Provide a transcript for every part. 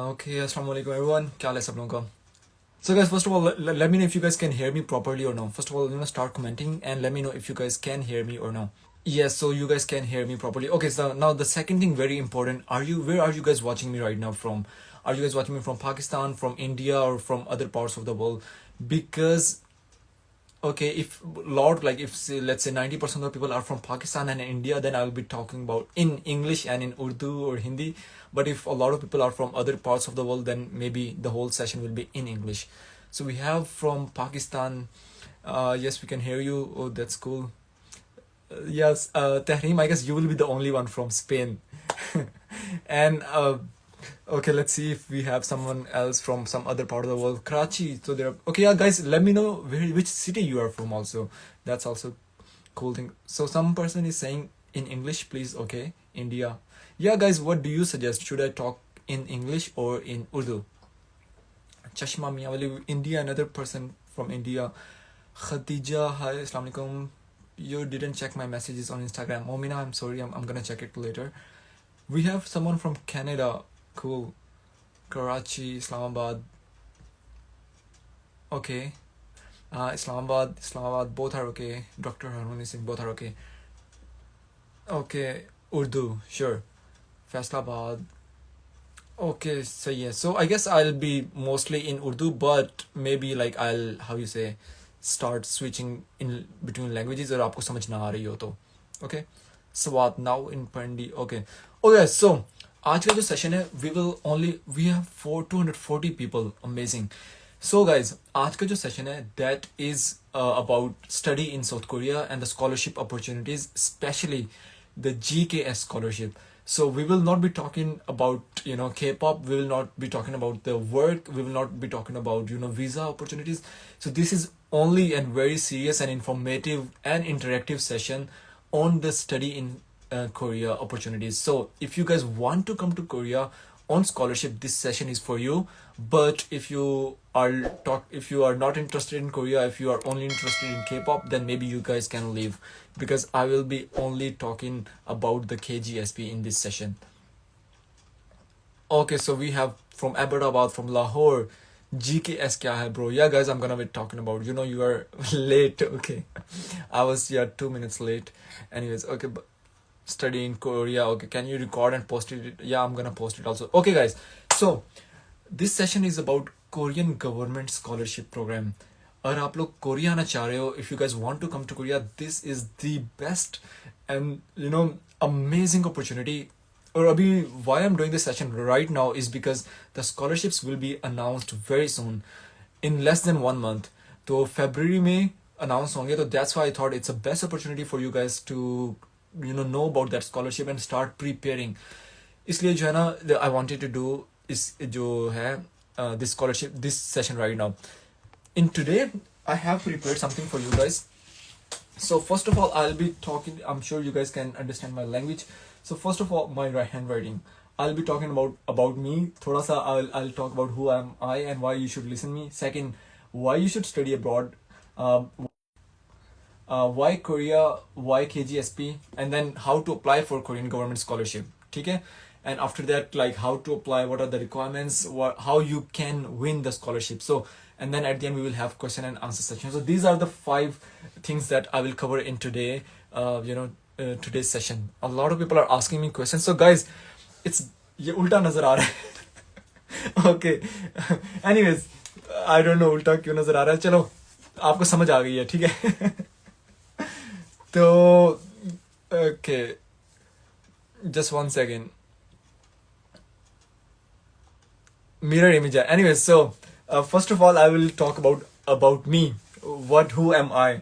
Okay, assalamu alaikum everyone. क्या हाल है सब लोगों का? So guys, first of all, let me know if you guys can hear me properly or no. First of all, start commenting and let me know if you guys can hear me or no. Yes, so you guys can hear me properly. Okay, so now the second thing, very important. Where are you guys watching me right now from? Are you guys watching me from Pakistan, from India, or from other parts of the world? Because okay, if lot like if say, let's say 90% of people are from Pakistan and India, then I'll be talking about in English and in Urdu or Hindi. But if a lot of people are from other parts of the world, then maybe the whole session will be in English. So we have from Pakistan. Yes, we can hear you. Oh, that's cool. Yes, Tahreem, I guess you will be the only one from Spain. And okay, let's see if we have someone else from some other part of the world. Karachi. So there are, okay, yeah, guys, let me know which city you are from also. That's also cool thing. So some person is saying in English, please. Okay, India. Yeah, guys, what do you suggest? Should I talk in English or in Urdu? Chashma Miyawali, India, another person from India. Khadija, hi, Assalamu alaikum. You didn't check my messages on Instagram. Momina, I'm sorry, I'm gonna check it later. We have someone from Canada. Cool. Karachi, Islamabad. Okay. Islamabad, both are okay. Dr. Harun is saying both are okay. Okay, Urdu, sure. Faisalabad. Okay, so yeah. So I guess I'll be mostly in Urdu, but maybe like I'll, how you say, start switching in between languages और आपको समझ ना आ रही हो तो. Okay. Swat now in Pandi. Okay. Okay, so आज का जो सेशन है we have 240 people. Amazing. So guys, आज का जो सेशन है that is about study in South Korea and the scholarship opportunities, especially the GKS scholarship. So we will not be talking about K-pop. We will not be talking about the work. We will not be talking about visa opportunities. So this is only a very serious and informative and interactive session on the study in Korea opportunities. So if you guys want to come to Korea on scholarship, this session is for you. But if you are not interested in Korea, if you are only interested in K-pop, then maybe you guys can leave, because I will be only talking about the KGSP in this session. Okay, so we have from Ahmedabad, from Lahore. GKS kya hai, bro? Yeah, guys, I'm gonna be talking about. You are late. Okay, I was 2 minutes late. Anyways, okay, but study in Korea. Okay, can you record and post it? Yeah, I'm gonna post it also. Okay, guys. So this session is about Korean government scholarship program. अगर आप लोग Korea आना चाह रहे हो, if you guys want to come to Korea, this is the best and amazing opportunity. और अभी why I'm doing this session right now is because the scholarships will be announced very soon, in less than 1 month. तो February में announce होंगे, तो that's why I thought it's a best opportunity for you guys to know about that scholarship and start preparing. इसलिए जो है ना, I wanted to do is जो है this scholarship, this session right now. In today, I have prepared something for you guys. So first of all, I'll be talking. I'm sure you guys can understand my language. So first of all, my handwriting. I'll be talking about me. Thoda sa I'll talk about who am I and why you should listen me. Second, why you should study abroad. Why Korea, why KGSP, and then how to apply for Korean government scholarship. Okay? And after that, like how to apply, what are the requirements, how you can win the scholarship. So, and then at the end we will have question and answer session. So these are the 5 things that I will cover in today, today's session. A lot of people are asking me questions. So guys, it's ये उल्टा नजर आ रहा है. Okay. Anyways, I don't know उल्टा क्यों नजर आ रहा है. चलो, आपको समझ आ गई है, ठीक है. तो okay, just 1 second. Mirror image. Anyways, so first of all, I will talk about me. Who am I?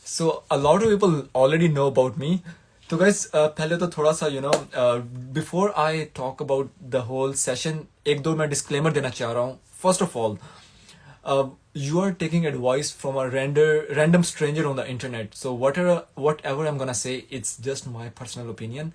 So a lot of people already know about me. So guys, पहले तो थोड़ा सा before I talk about the whole session, एक दो मैं disclaimer देना चाह रहा हूँ. First of all, you are taking advice from a random stranger on the internet. So whatever I'm gonna say, it's just my personal opinion.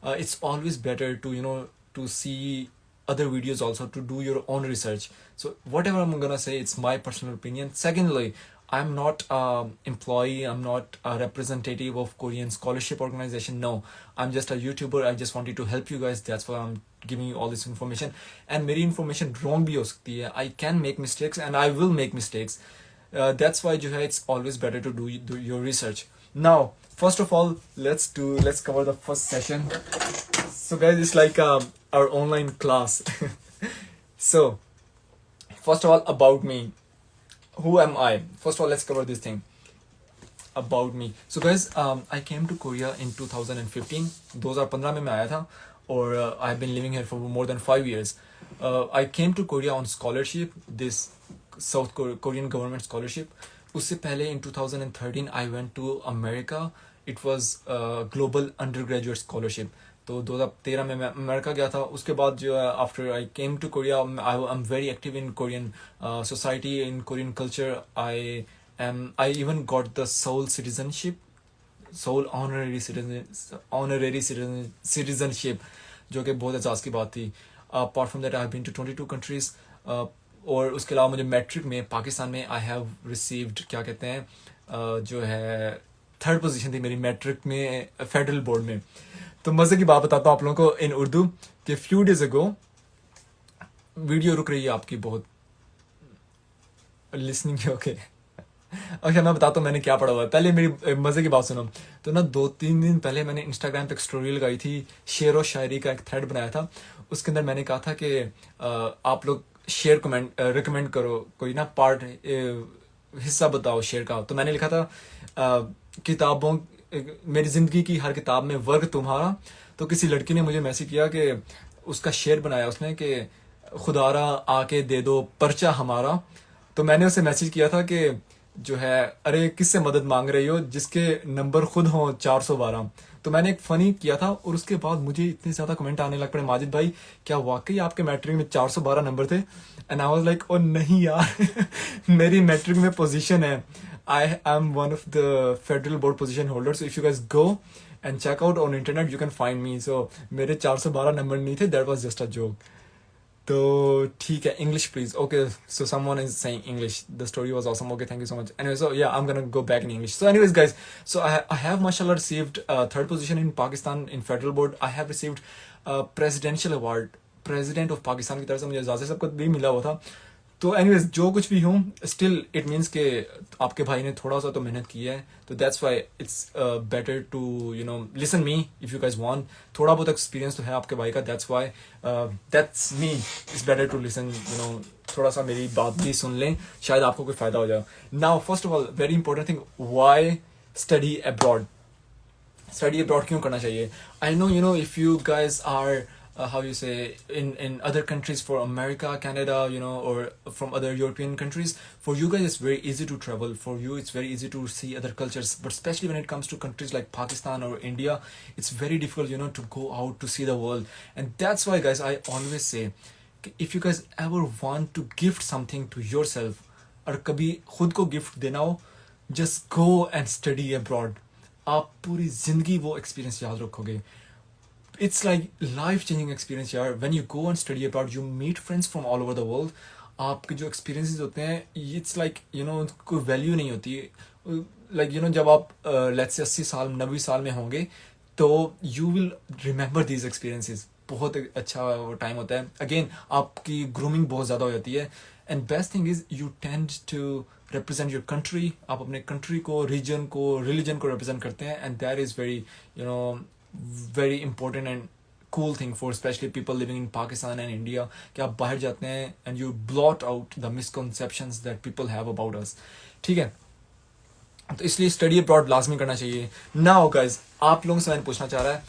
It's always better to to see other videos also, to do your own research. So whatever I'm gonna say, it's my personal opinion. Secondly, I'm not an employee, I'm not a representative of Korean scholarship organization. No, I'm just a YouTuber. I just wanted to help you guys. That's why I'm giving you all this information. And मेरी information wrong भी हो सकती है. I can make mistakes and I will make mistakes. That's why जो है, it's always better to do your research. Now, first of all, let's cover the first session. So guys, it's like our online class. So, first of all, about me. Who am I? First of all, let's cover this thing about me. So guys, I came to Korea in 2015. 2015 में मैं आया था और I've been living here for more than 5 years. I came to Korea on scholarship, this South Korean government scholarship. उससे पहले in 2013 I went to America. It was a global undergraduate scholarship. तो 2013 में मैं अमेरिका गया था. उसके बाद जो है, after I came to Korea, I am very active in Korean society, in Korean culture. I even got the Seoul citizenship, Seoul honorary citizenship, जो कि बहुत एजाज की बात थी. Apart from that I have been to 22 countries. और उसके अलावा मुझे मैट्रिक में पाकिस्तान में आई हैव रिसीव्ड, क्या कहते हैं, जो है 3rd पोजीशन थी मेरी मैट्रिक में फेडरल बोर्ड में. तो मजे की बात बताता हूँ आप लोगों को इन उर्दू कि फ्यू डेज अगो, वीडियो रुक रही है आपकी बहुत, लिसनिंग ओके. अच्छा, मैं बताता हूँ मैंने क्या पढ़ा हुआ है. पहले मेरी मजे की बात सुनो. तो ना 2-3 दिन पहले मैंने इंस्टाग्राम पे एक स्टोरी लगाई थी, शेर और शायरी का एक थ्रेड बनाया था. उसके अंदर मैंने कहा था कि आप लोग शेयर कमेंट रिकमेंड करो, कोई ना पार्ट हिस्सा बताओ शेयर का. तो मैंने लिखा था किताबों, मेरी ज़िंदगी की हर किताब में वर्ग तुम्हारा. तो किसी लड़की ने मुझे मैसेज किया कि उसका शेर बनाया उसने कि खुदारा आके दे दो पर्चा हमारा. तो मैंने उसे मैसेज किया था कि जो है, अरे किससे मदद मांग रही हो जिसके नंबर खुद हों 412. तो मैंने एक फ़नी किया था और उसके बाद मुझे इतने ज़्यादा कमेंट आने लग पड़े, माजिद भाई क्या वाकई आपके मैट्रिक में 412 नंबर थे? एंड आई वाज लाइक, ओ नहीं यार, मेरी मैट्रिक में पोजीशन है. I am one of the federal board position holders. So if you guys go and check out on internet, you can find me. So मेरे 412 number नहीं थे. That was just a joke. तो ठीक है, English please. Okay, so someone is saying English. The story was awesome. Okay, thank you so much. Anyway, so yeah, I'm gonna go back in English. So anyways, guys, so I have mashallah received 3rd position in Pakistan in federal board. I have received presidential award. President of Pakistan की तरफ से मुझे इजाज़त सबको भी मिला हुआ था. तो एनीवेज, जो कुछ भी हूँ, स्टिल इट मीन्स के आपके भाई ने थोड़ा सा तो मेहनत की है. तो that's why it's better to listen me if you guys want. थोड़ा बहुत एक्सपीरियंस तो है आपके भाई का. That's why that's me, it's better to listen. थोड़ा सा मेरी बात भी सुन लें, शायद आपको कोई फायदा हो जाए. Now first of all, very important thing, why study abroad. Study abroad क्यों करना चाहिए? I know if you guys are how you say in other countries, for America, Canada, or from other European countries, for you guys it's very easy to travel. For you it's very easy to see other cultures, but especially when it comes to countries like Pakistan or India, it's very difficult to go out to see the world. And that's why guys, I always say, if you guys ever want to gift something to yourself, और कभी खुद को gift देना हो, just go and study abroad. आप पूरी जिंदगी वो एक्सपीरियंस याद रखोगे. It's like life-changing experience यार. When you go and study abroad, you meet friends from all over the world. आपके जो experiences होते हैं, it's like कोई value नहीं होती. Like जब आप let's say 80 साल 90 साल में होंगे, तो you will remember these experiences. बहुत अच्छा टाइम होता है. Again, आपकी grooming बहुत ज़्यादा हो जाती है. And best thing is you tend to represent your country. आप अपने country को, region को, religion को represent करते हैं. And that is very very important and cool thing for especially people living in Pakistan and India, कि आप बाहर जाते हैं and you blot out the misconceptions that people have about us. ठीक है, तो इसलिए स्टडी अब्रॉड लाजमी करना चाहिए. नाउ गाइज, आप लोगों से मैंने पूछना चाह रहा है,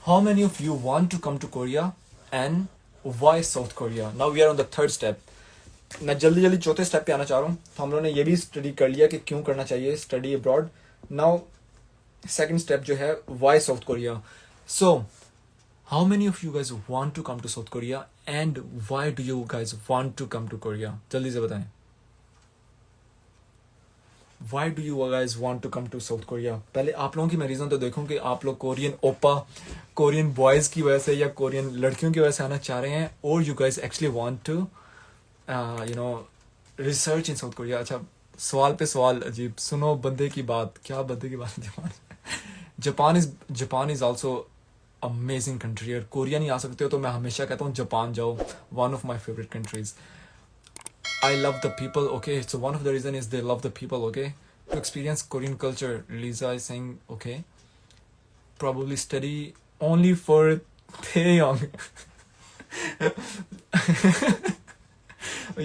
how many of you want to come to Korea and why South Korea? Now we are on the 3rd step. मैं जल्दी जल्दी 4थे स्टेप पे आना चाह रहा हूँ. तो हम लोगों ने ये भी स्टडी कर लिया कि क्यों करना चाहिए study abroad. Now 2nd step जो है, why South Korea. So, how many of you guys want to come to South Korea and why do you guys want to come to Korea? जल्दी से बताएं. Why do you guys want to come to South Korea? पहले आप लोगों की मैं reason तो देखूं कि आप लोग कोरियन ओपा, कोरियन बॉयज़ की वजह से या कोरियन लड़कियों की वजह से आना चाह रहे हैं, और you guys actually want to research in South Korea. अच्छा, सवाल पे सवाल अजीब, सुनो बंदे की बात, क्या बंदे की बात है? Japan is also amazing country. अगर कोरिया नहीं आ सकते हो तो मैं हमेशा कहता हूँ जापान जाओ, one of my favourite countries. I love the people, okay? So one of the reason is they love the people, okay? To experience Korean culture, Lisa is saying, okay, probably study only for Taeyong.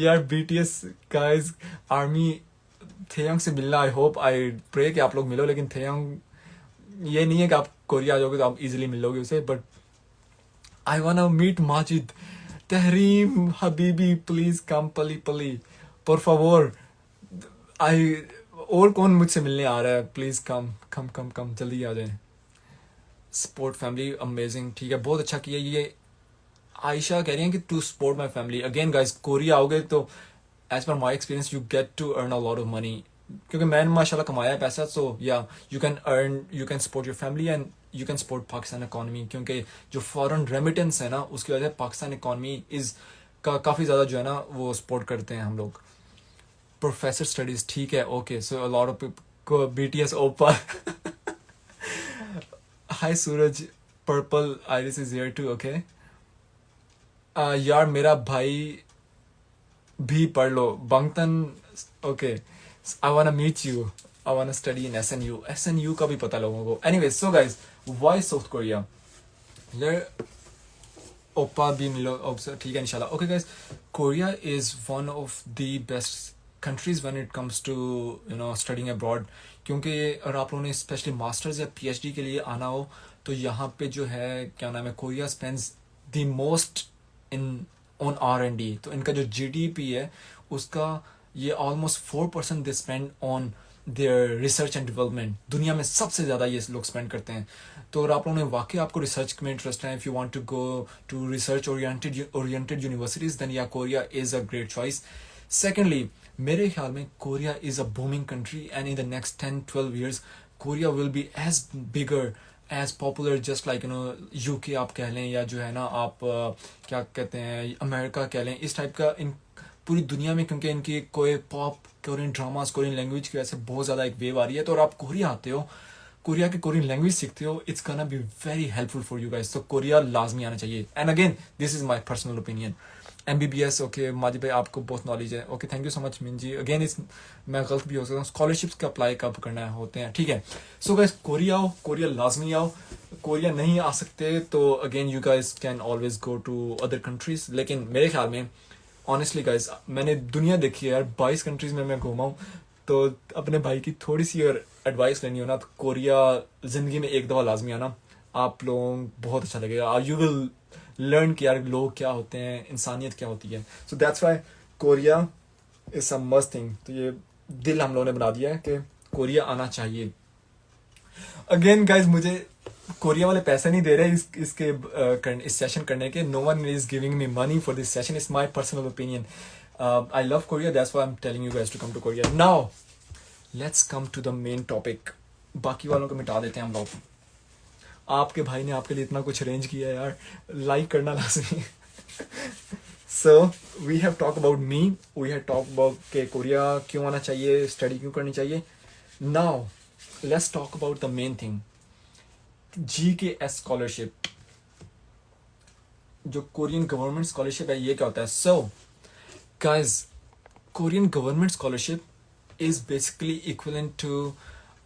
यार BTS guys, army थेयोंग से मिलना, I hope I pray कि आप लोग मिलो, लेकिन थेयोंग ये नहीं है कि आप कोरिया आ जाओगे तो आप इजीली मिल लोगे उसे, but I want meet Majid, Tahreem हबीबी, प्लीज कम पली पली, por favor, आई, और कौन मुझसे मिलने आ रहा है, प्लीज कम कम कम कम, जल्दी आ जाए। सपोर्ट फैमिली, अमेजिंग, ठीक है, बहुत अच्छा किया। ये आयशा कह रही है कि to support my family. Again guys, Korea आओगे तो as per my experience you get to earn a lot of money, क्योंकि मैंने माशाल्लाह कमाया है पैसा, so yeah you can earn, you can support your family and you can support Pakistan economy, क्योंकि जो फॉरेन रेमिटेंस है ना उसकी वजह से पाकिस्तान इकॉनमी इज का काफ़ी ज़्यादा जो है ना वो सपोर्ट करते हैं हम लोग। प्रोफेसर स्टडीज, ठीक है, okay, so a lot of BTS ओपा। Hi Suraj, purple iris is here too, okay. यार मेरा भाई भी पढ़ लो Bangtan, okay, I want meet you, I want study in SNU का भी पता लोगों को। Anyway, so guys, why South Korea? यार ओपा भी मिलो, ठीक है इंशाल्लाह। Okay guys, Korea is one of the best countries when it comes to studying abroad, क्योंकि अगर आप लोगों ने स्पेशली मास्टर्स या PhD के लिए आना हो तो यहाँ पे जो है क्या नाम है, Korea spends the most in on R&D। तो इनका जो GDP है उसका ये almost 4% they spend on their research and development. दुनिया में सबसे ज़्यादा ये लोग स्पेंड करते हैं। तो अगर आप लोगों ने वाकई आपको रिसर्च में इंटरेस्ट है, if you want to go to research oriented universities, then yeah Korea is a great choice. Secondly, मेरे ख्याल में Korea is a booming country and in the next 10-12 years Korea will be as bigger as popular just like UK आप कह लें, या जो है ना आप क्या कहते हैं अमेरिका कह लें, इस टाइप का इन पूरी दुनिया में, क्योंकि इनकी कोई pop Korean dramas Korean language की वजह से बहुत ज़्यादा एक वेव आ रही है। तो अगर आप कोरिया आते हो, कोरिया की कोरियन लैंग्वेज सीखते हो, it's gonna be very helpful for you guys. तो कोरिया लाजमी आना चाहिए। And again this is my personal opinion. MBBS, okay माजी भाई आपको बहुत नॉलेज है, okay thank you so much मिन जी। अगेन इस मैं गलत भी हो सकता हूँ, स्कॉलरशिप्स का अप्लाई कब करना होते हैं, ठीक है। सो गाइस, कोरिया आओ, कोरिया लाजमी आओ। कोरिया नहीं आ सकते तो again you guys can always go to other countries. लेकिन मेरे ख्याल में ऑनेस्टली गाइस, मैंने दुनिया देखी है यार, 22 कंट्रीज में मैं घूमा हूँ, तो अपने भाई की थोड़ी सी अगर एडवाइस लेनी हो ना तो कोरिया जिंदगी में एक दफ़ा लाजमी आना, आप लोगों बहुत अच्छा लगेगा। यू विल लर्न कि यार लोग क्या होते हैं, इंसानियत क्या होती है। सो that's Y Korea is a must thing. तो ये दिल हम लोगों ने बना दिया है कि कोरिया आना चाहिए। अगेन गाइज, मुझे कोरिया वाले पैसे नहीं दे रहे इस सेशन करने के। No one is giving me money for this session, it's my personal opinion. I love Korea, that's why I am telling you guys to come to Korea. Now let's come to the main topic. बाकी वालों को मिटा देते हैं हम लोग। आपके भाई ने आपके लिए इतना कुछ अरेंज किया है यार, लाइक करना लाजमी। So we have talk about me, we have talk about के कोरिया क्यों आना चाहिए, स्टडी क्यों करनी चाहिए। Now let's talk about the main thing, GKS scholarship, जो कोरियन गवर्नमेंट स्कॉलरशिप है, ये क्या होता है। So guys, Korean government scholarship is basically equivalent to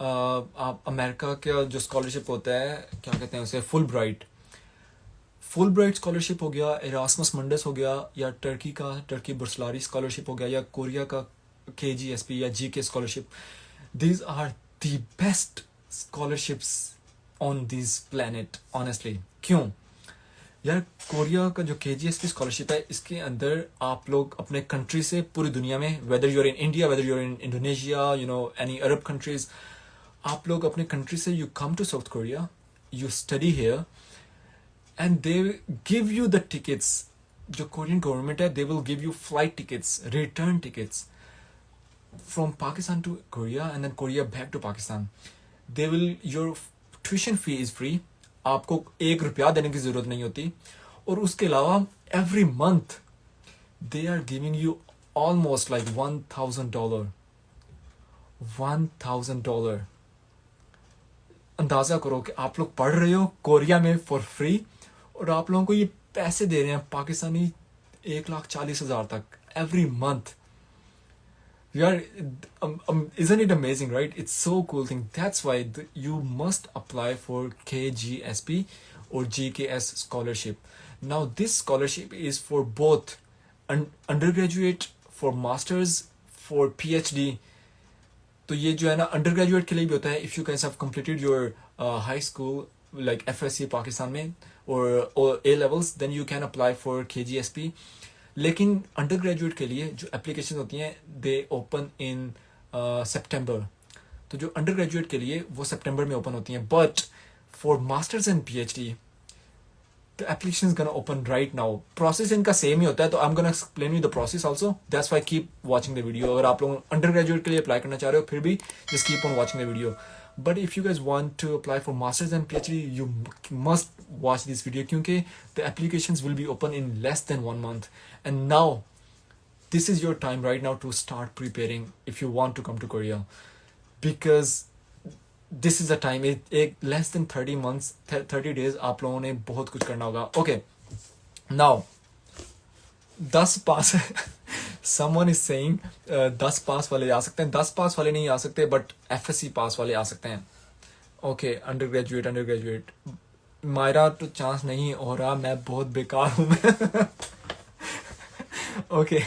आप अमेरिका का जो स्कॉलरशिप होता है, क्या कहते हैं उसे, फुल ब्राइट स्कॉलरशिप हो गया, इरास्मस मंडस हो गया, या टर्की बुर्सलारी स्कॉलरशिप हो गया, या कोरिया का KGSP या GK scholarship. These are the best scholarships on this planet honestly. क्यों यार, कोरिया का जो KGSP स्कॉलरशिप है, इसके अंदर आप लोग अपने कंट्री से पूरी दुनिया में, whether you're in India, whether you're in Indonesia, any Arab countries, आप लोग अपने कंट्री से you come to South Korea, you study here and they give you the tickets. जो कोरियन गवर्नमेंट है, they will give you flight tickets, return tickets from Pakistan to Korea and then Korea back to Pakistan. They will, your tuition fee is free, आपको 1 रुपया देने की जरूरत नहीं होती। और उसके अलावा every month they are giving you almost like $1,000 $1,000। अंदाज़ा करो कि आप लोग पढ़ रहे हो कोरिया में फॉर फ्री और आप लोगों को ये पैसे दे रहे हैं पाकिस्तानी 1,40,000 तक every month. Yeah, isn't it amazing, right? It's so cool thing. That's why you must apply for KGSP or GKS scholarship. Now, this scholarship is for both undergraduate, for masters, for PhD. तो ये जो है ना under graduate के लिए भी होता है if you can have completed your high school like FSC Pakistan में और A levels, then you can apply for KGSP. लेकिन अंडर ग्रेजुएट के लिए जो एप्लीकेशन होती हैं दे ओपन इन सितंबर। तो जो अंडर ग्रेजुएट के लिए वो सितंबर में ओपन होती हैं, but for masters and PhD the application is gonna open right now. Process इनका सेम ही होता है, तो I'm gonna explain you the process also. That's why keep watching the video. अगर आप लोग अंडर ग्रेजुएट के लिए अप्लाई करना चाह रहे हो फिर भी just keep on watching the video. But if you guys want to apply for masters and PhD, you must watch this video क्योंकि the applications will be open in less than 1 month. And now this is your time right now to start preparing if you want to come to Korea, because this is a time, एक less than 30 months 30 days आप लोगों ने बहुत कुछ करना होगा। Okay now 10 pass someone is saying 10 पास वाले आ सकते हैं, 10 पास वाले नहीं आ सकते बट FSC पास वाले आ सकते हैं। ओके अंडर ग्रेजुएट मेरा तो चांस नहीं हो रहा, मैं बहुत बेकार हूँ मैं ओके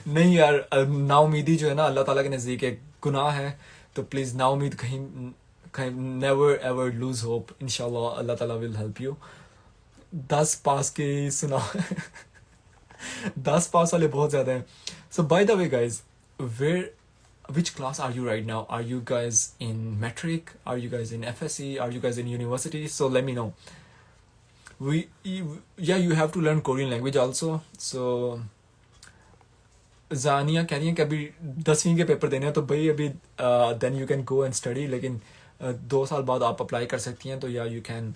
नहीं यार, नाउमीदी जो है ना अल्लाह ताला के नज़दीक एक गुनाह है, तो प्लीज़ नाउमीद कहीं नेवर एवर लूज होप, इंशाल्लाह अल्लाह ताला विल हेल्प यू। 10 पास के सुनाओ 10 पास वाले बहुत ज़्यादा हैं। So by the way guys, which class are you right now? Are you guys in metric? Are you guys in FSC? Are you guys in university? So let me know. You have to learn Korean language also. So जानिया कह रही है कि अभी 10वीं के paper देने हैं, तो भाई अभी then you can go and study, लेकिन 2 साल बाद आप अप्लाई कर सकती हैं, तो या you can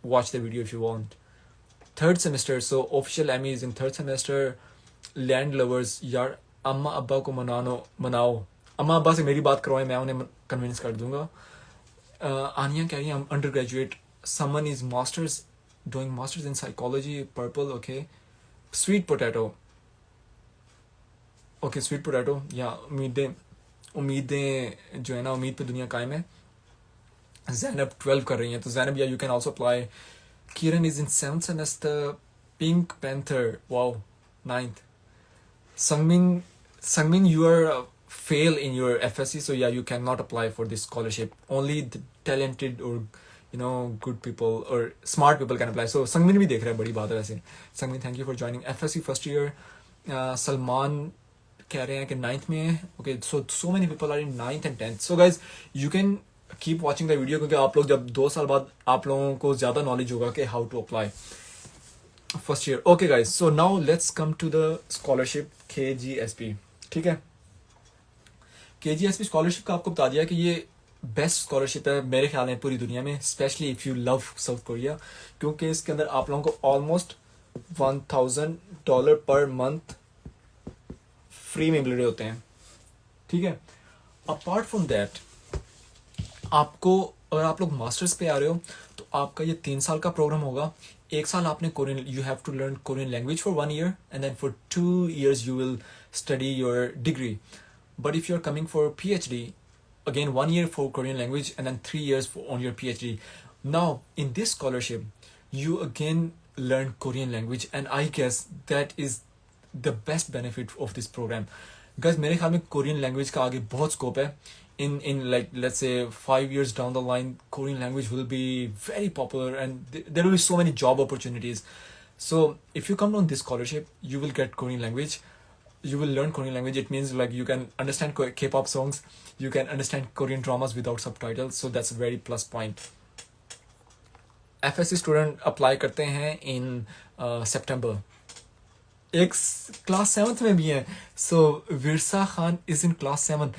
watch the video if you want. 3rd semester, so official ME is in 3rd semester. Land lovers, यार अम्मा अब्बा को मनाओ, अम्मा अब्बा से मेरी बात करवाएं, मैं उन्हें कन्विंस कर दूंगा। आनिया कह रही है under graduate, someone is masters doing masters in psychology, purple. Okay sweet potato, okay sweet potato, या उम्मीदें जो है ना, उम्मीद पे दुनिया कायम है। जैनब 12 कर रही हैं, तो जैनब या you can also apply. Kiran is in 7th semester, pink panther, wow 9th। Sungmin, you are fail in your FSC, so yeah, you cannot apply for this scholarship. Only the talented or good people or smart people can apply. So Sungmin भी देख रहा है, बड़ी बात है वैसे। Sungmin, thank you for joining FSC first year. Salman कह रहे हैं कि 9th में है। Okay, so many people are in 9th and 10th. So guys, you can keep watching the video क्योंकि आप लोग जब 2 साल बाद आप लोगों को ज़्यादा नॉलेज होगा कि how to apply first year. Okay guys, so now let's come to the scholarship KGSP. ठीक है, KGSP स्कॉलरशिप का आपको बता दिया कि ये बेस्ट स्कॉलरशिप है मेरे ख्याल में पूरी दुनिया में, specially if you love south Korea, क्योंकि इसके अंदर आप लोगों को ऑलमोस्ट $1,000 पर मंथ फ्री में मिल रहे होते हैं। ठीक है, अपार्ट फ्रॉम दैट आपको, अगर आप लोग मास्टर्स पे आ रहे हो तो आपका ये 3 साल का प्रोग्राम होगा। 1 साल आपने Korean, you have to learn Korean language for 1 year and then for 2 years you will study your degree. But if you're coming for PhD, again 1 year for Korean language and then 3 years on your PhD. Now in this scholarship you again learn Korean language, and I guess that is the best benefit of this program. Guys, मेरे ख्याल में Korean language का आगे बहुत scope है. In like let's say 5 years down the line, Korean language will be very popular and there will be so many job opportunities. So if you come on this scholarship, you will get Korean language. You will learn Korean language. It means like you can understand K-pop songs, you can understand Korean dramas without subtitles, so that's a very plus point. FSC student apply करते हैं in September. एक class 7th में भी है, so Virsa Khan is in class 7.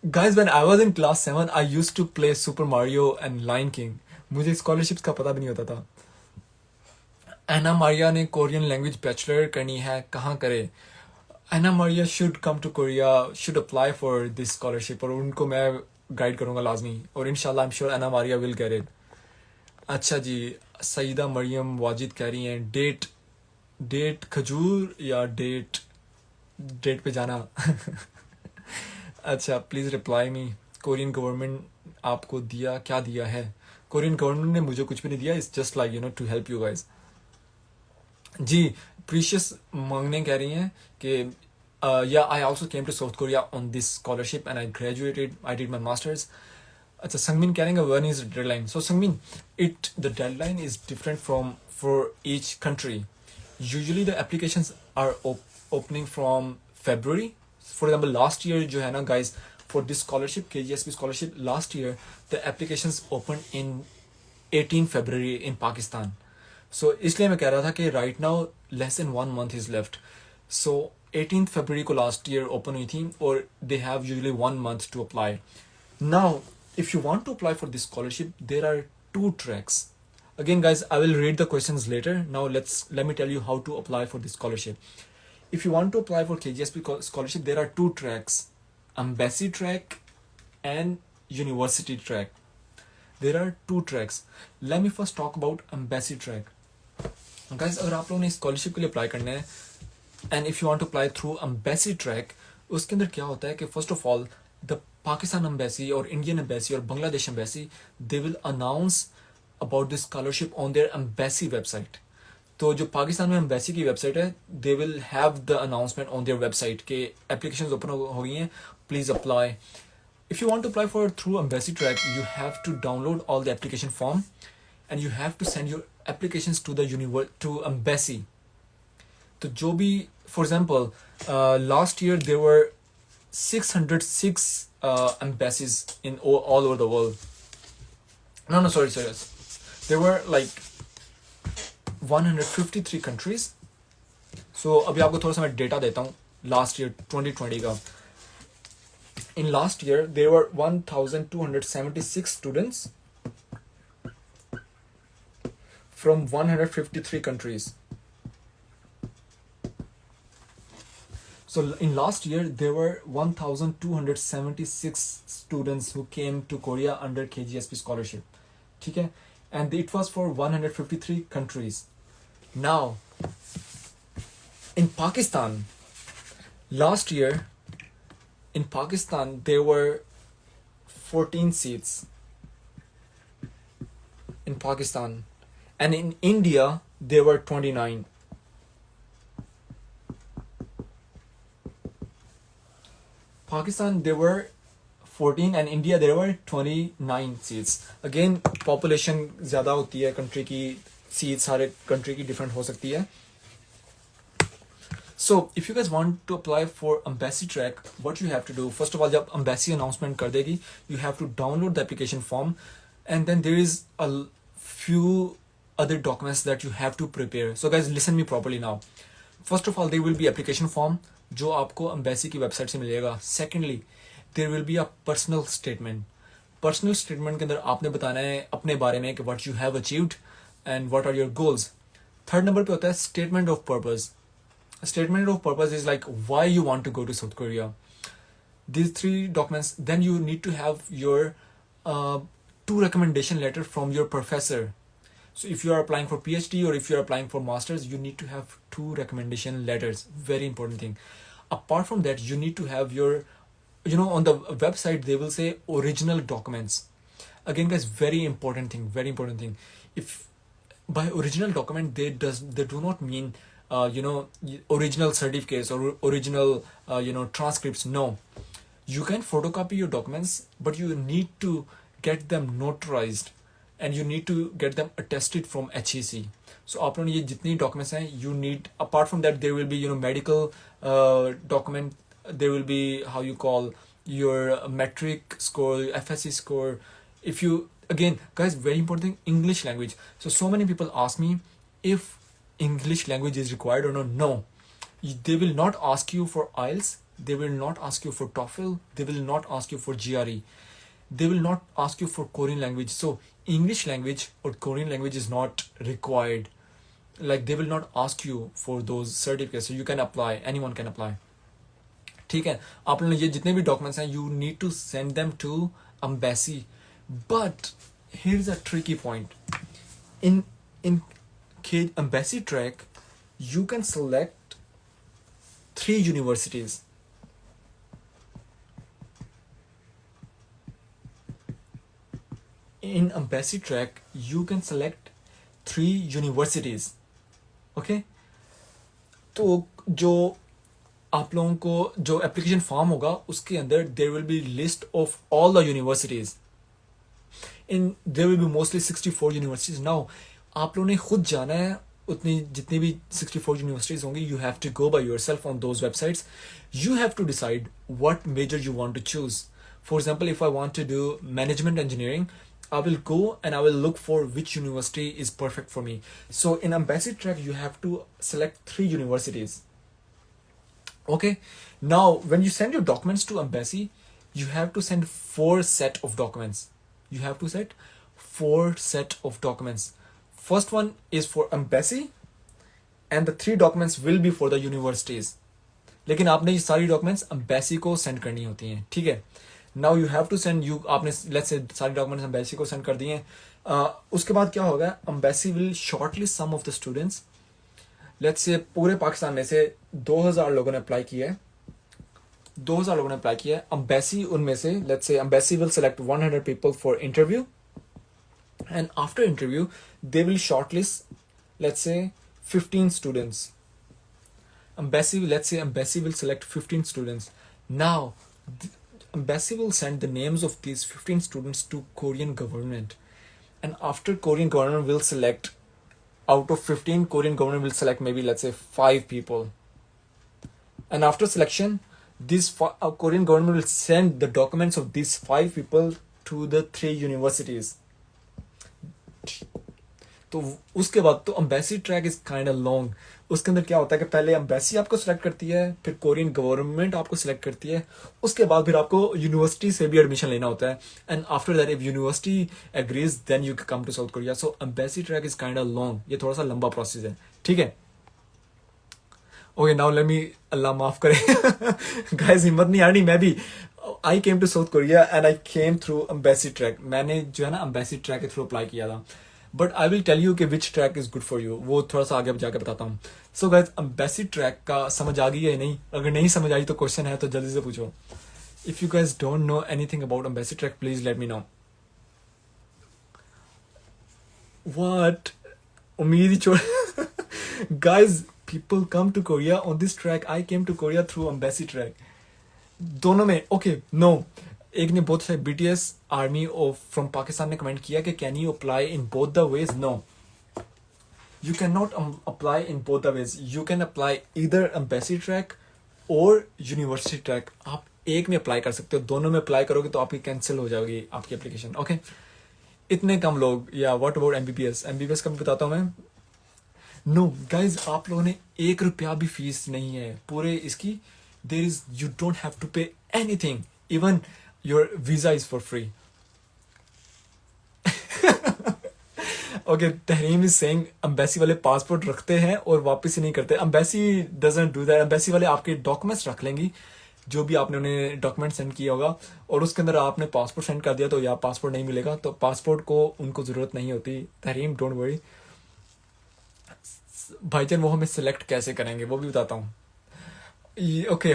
Guys, when I was in class 7, I used to play Super Mario and Lion King. मुझे scholarships का पता भी नहीं होता था। एना मारिया ने कोरियन लैंग्वेज बैचलर करनी है, कहाँ करे? Anna Maria should come to Korea, should apply for this scholarship और उनको मैं गाइड करूँगा लाजमी और इंशाल्लाह I'm sure Anna Maria will get it. अच्छा जी, सईदा मरियम वाजिद कह रही हैं डेट डेट खजूर या डेट डेट पे जाना. अच्छा, please reply me. Korean government आपको दिया क्या दिया है? कोरियन गवर्नमेंट ने मुझे कुछ भी नहीं दिया. It's just like to help you guys. जी, प्रीशियस मांगने कह रही हैं कि yeah I also came to South Korea on this scholarship and I graduated, I did my masters. अच्छा, संगमिन कह रहे हैं one is deadline. So Sangmin, the deadline is different from for each country. Usually the applications are opening from February. For example, last year जो है ना guys, for this scholarship, KGSP scholarship, last year the applications opened in 18 February in Pakistan. So इसलिए मैं कह रहा था कि right now less than 1 month is left. So 18th February को last year open हुई थी और they have usually 1 month to apply. Now if you want to apply for this scholarship, there are 2 tracks. Again guys, I will read the questions later. Now let me tell you how to apply for this scholarship. If you want to apply for KGSP scholarship, there are 2 tracks: embassy track and university track. There are 2 tracks. Let me first talk about embassy track. Guys, अगर आप लोगों ने scholarship के लिए apply करना है and if you want to apply through embassy track, उसके अंदर क्या होता है कि first of all the Pakistan embassy or Indian embassy or Bangladesh embassy, they will announce about this scholarship on their embassy website. तो जो पाकिस्तान में embassy की वेबसाइट है, they will have the announcement on their website के applications open हो गई हैं, please apply. If you want to apply for through embassy track, you have to download all the application form and you have to send your applications to the to embassy. तो जो भी, for example last year there were 606 embassies in all over the world. No, sorry. There were like 153 countries. So अभी आपको थोड़ा सा मैं data देता हूँ लास्ट ईयर 2020 का. In last year there were 1276 students from 153 countries. So in last year there were 1276 students who came to Korea under KGSP scholarship. ठीक है? And it was for 153 countries. Now, in Pakistan, last year, in Pakistan, there were 14 seats. In Pakistan. And in India, there were 29. Pakistan, there were 14 and India there were 29 seats. Again, population ज़्यादा होती है, country की seats सारे country की different हो सकती है. So if you guys want to apply for embassy track, what you have to do, first of all, जब embassy announcement कर देगी, you have to download the application form and then there is a few other documents that you have to prepare. So guys, listen me properly now. First of all, there will be application form जो आपको embassy की website से मिलेगा. Secondly, there will be a personal statement. Personal statement के अंदर आपने बताना है अपने बारे में कि what you have achieved and what are your goals. Third number पे होता है statement of purpose. Statement of purpose is like why you want to go to South Korea. These 3 documents. Then you need to have your 2 recommendation letter from your professor. So if you are applying for PhD or if you are applying for masters, you need to have 2 recommendation letters. Very important thing. Apart from that, you need to have your, on the website they will say original documents. Again guys, very important thing. If by original document they do not mean original certificates or original transcripts. No, you can photocopy your documents, but you need to get them notarized and you need to get them attested from HEC. So आप लोगों ने ये जितनी documents हैं, you need, apart from that there will be medical document, there will be how you call your metric score, FSC score. If you, again guys, very important thing, English language. So many people ask me if English language is required or not. No, they will not ask you for IELTS, they will not ask you for TOEFL, they will not ask you for GRE, they will not ask you for Korean language. So English language or Korean language is not required. Like they will not ask you for those certificates, so you can apply, anyone can apply. ठीक है, आप लोगों ने ये जितने भी documents हैं you need to send them to embassy. But here is a tricky point. In embassy track you can select 3 universities. In embassy track you can select 3 universities. Okay, तो जो आप लोगों को जो एप्लीकेशन फॉर्म होगा उसके अंदर there will be list of all the universities. In there will be mostly 64 universities. Now आप लोगों ने खुद जाना है उतनी जितनी भी 64 यूनिवर्सिटीज होंगी. You have to go by yourself on those websites. You have to decide what major you want to choose. For example, if I want to do management engineering, I will go and I will look for which university is perfect for me. So in Embassy track you have to select 3 universities. Okay, now when you send your documents to Embassy you have to send 4 set of documents. You have to set 4 set of documents. First one is for Embassy and the 3 documents will be for the universities. लेकिन आपने ये सारी documents embassy को send करनी होती हैं. ठीक है, now you have to send. You आपने लेट्स से सारे डॉक्यूमेंट्स एम्बेसी को सेंड कर दिए हैं. उसके बाद क्या होगा, embassy will shortlist some of the students. Let's say पूरे पाकिस्तान में से 2000 लोगों ने अप्लाई किया है. 2000 लोगों ने अप्लाई किया है. एम्बेसी उनमें से let's say embassy will select 100 people for interview and after interview they will shortlist let's say 15 students. Let's say embassy will select 15 students. Now embassy will send the names of these 15 students to Korean government, and after Korean government will select out of 15, Korean government will select maybe let's say 5 people, and after selection this Korean government will send the documents of these 5 people to the 3 universities. तो उसके बाद तो embassy track is kind of long. उसके अंदर क्या होता है कि पहले एम्बेसी आपको सिलेक्ट करती है, फिर कोरियन गवर्नमेंट आपको सिलेक्ट करती है, उसके बाद फिर आपको यूनिवर्सिटी से भी एडमिशन लेना होता है, and after that if university agrees then you come to South Korea. So embassy track is kind of long. ये थोड़ा सा लंबा प्रोसेस है. ठीक है, ओके नाउ लेट मी, अल्लाह माफ करे गाइस, हिम्मत नहीं आ रही. मैं भी I came to South Korea and I came through embassy track. मैंने जो है ना एम्बेसी ट्रैक के थ्रू अप्लाई किया था. But I will tell you कि which track is good for you, वो थोड़ा सा आगे जाके बताता हूँ. सो गाइस, एम्बेसी ट्रैक का समझ आ गई है नहीं? अगर नहीं समझ आई तो क्वेश्चन है तो जल्दी से पूछो. If you guys don't know anything about embassy track please let me know. What, उम्मीद ही छोड़ guys, people come to Korea on this track. I came to Korea through embassy track. दोनों में ओके नो. एक ने both BTS army of from Pakistan ने comment किया कि can you apply in both the ways. No, you can not apply in both the ways. You can apply either embassy track और university track. आप एक में apply कर सकते हो, दोनों में अप्लाई करोगे तो आपकी कैंसिल हो जाएगी आपकी एप्लीकेशन. ओके, इतने कम लोग. या व्हाट अबाउट MBBS का भी बताता हूँ मैं. नो गाइज, आप लोगों ने 1 रुपया भी फीस नहीं है पूरे इसकी. There is, you don't have to pay anything. Even your visa is for free. Okay, Tahreem is saying embassy वाले पासपोर्ट रखते हैं और वापस ही नहीं करते. Embassy doesn't do that. Embassy वाले आपके डॉक्यूमेंट्स रख लेंगी जो भी आपने उन्हें डॉक्यूमेंट सेंड किया होगा, और उसके अंदर आपने पासपोर्ट सेंड कर दिया तो या पासपोर्ट नहीं मिलेगा. तो पासपोर्ट को उनको जरूरत नहीं होती. Tahreem don't worry. भाईजान, वो हमें सिलेक्ट कैसे करेंगे वो भी बताता हूँ. ओके,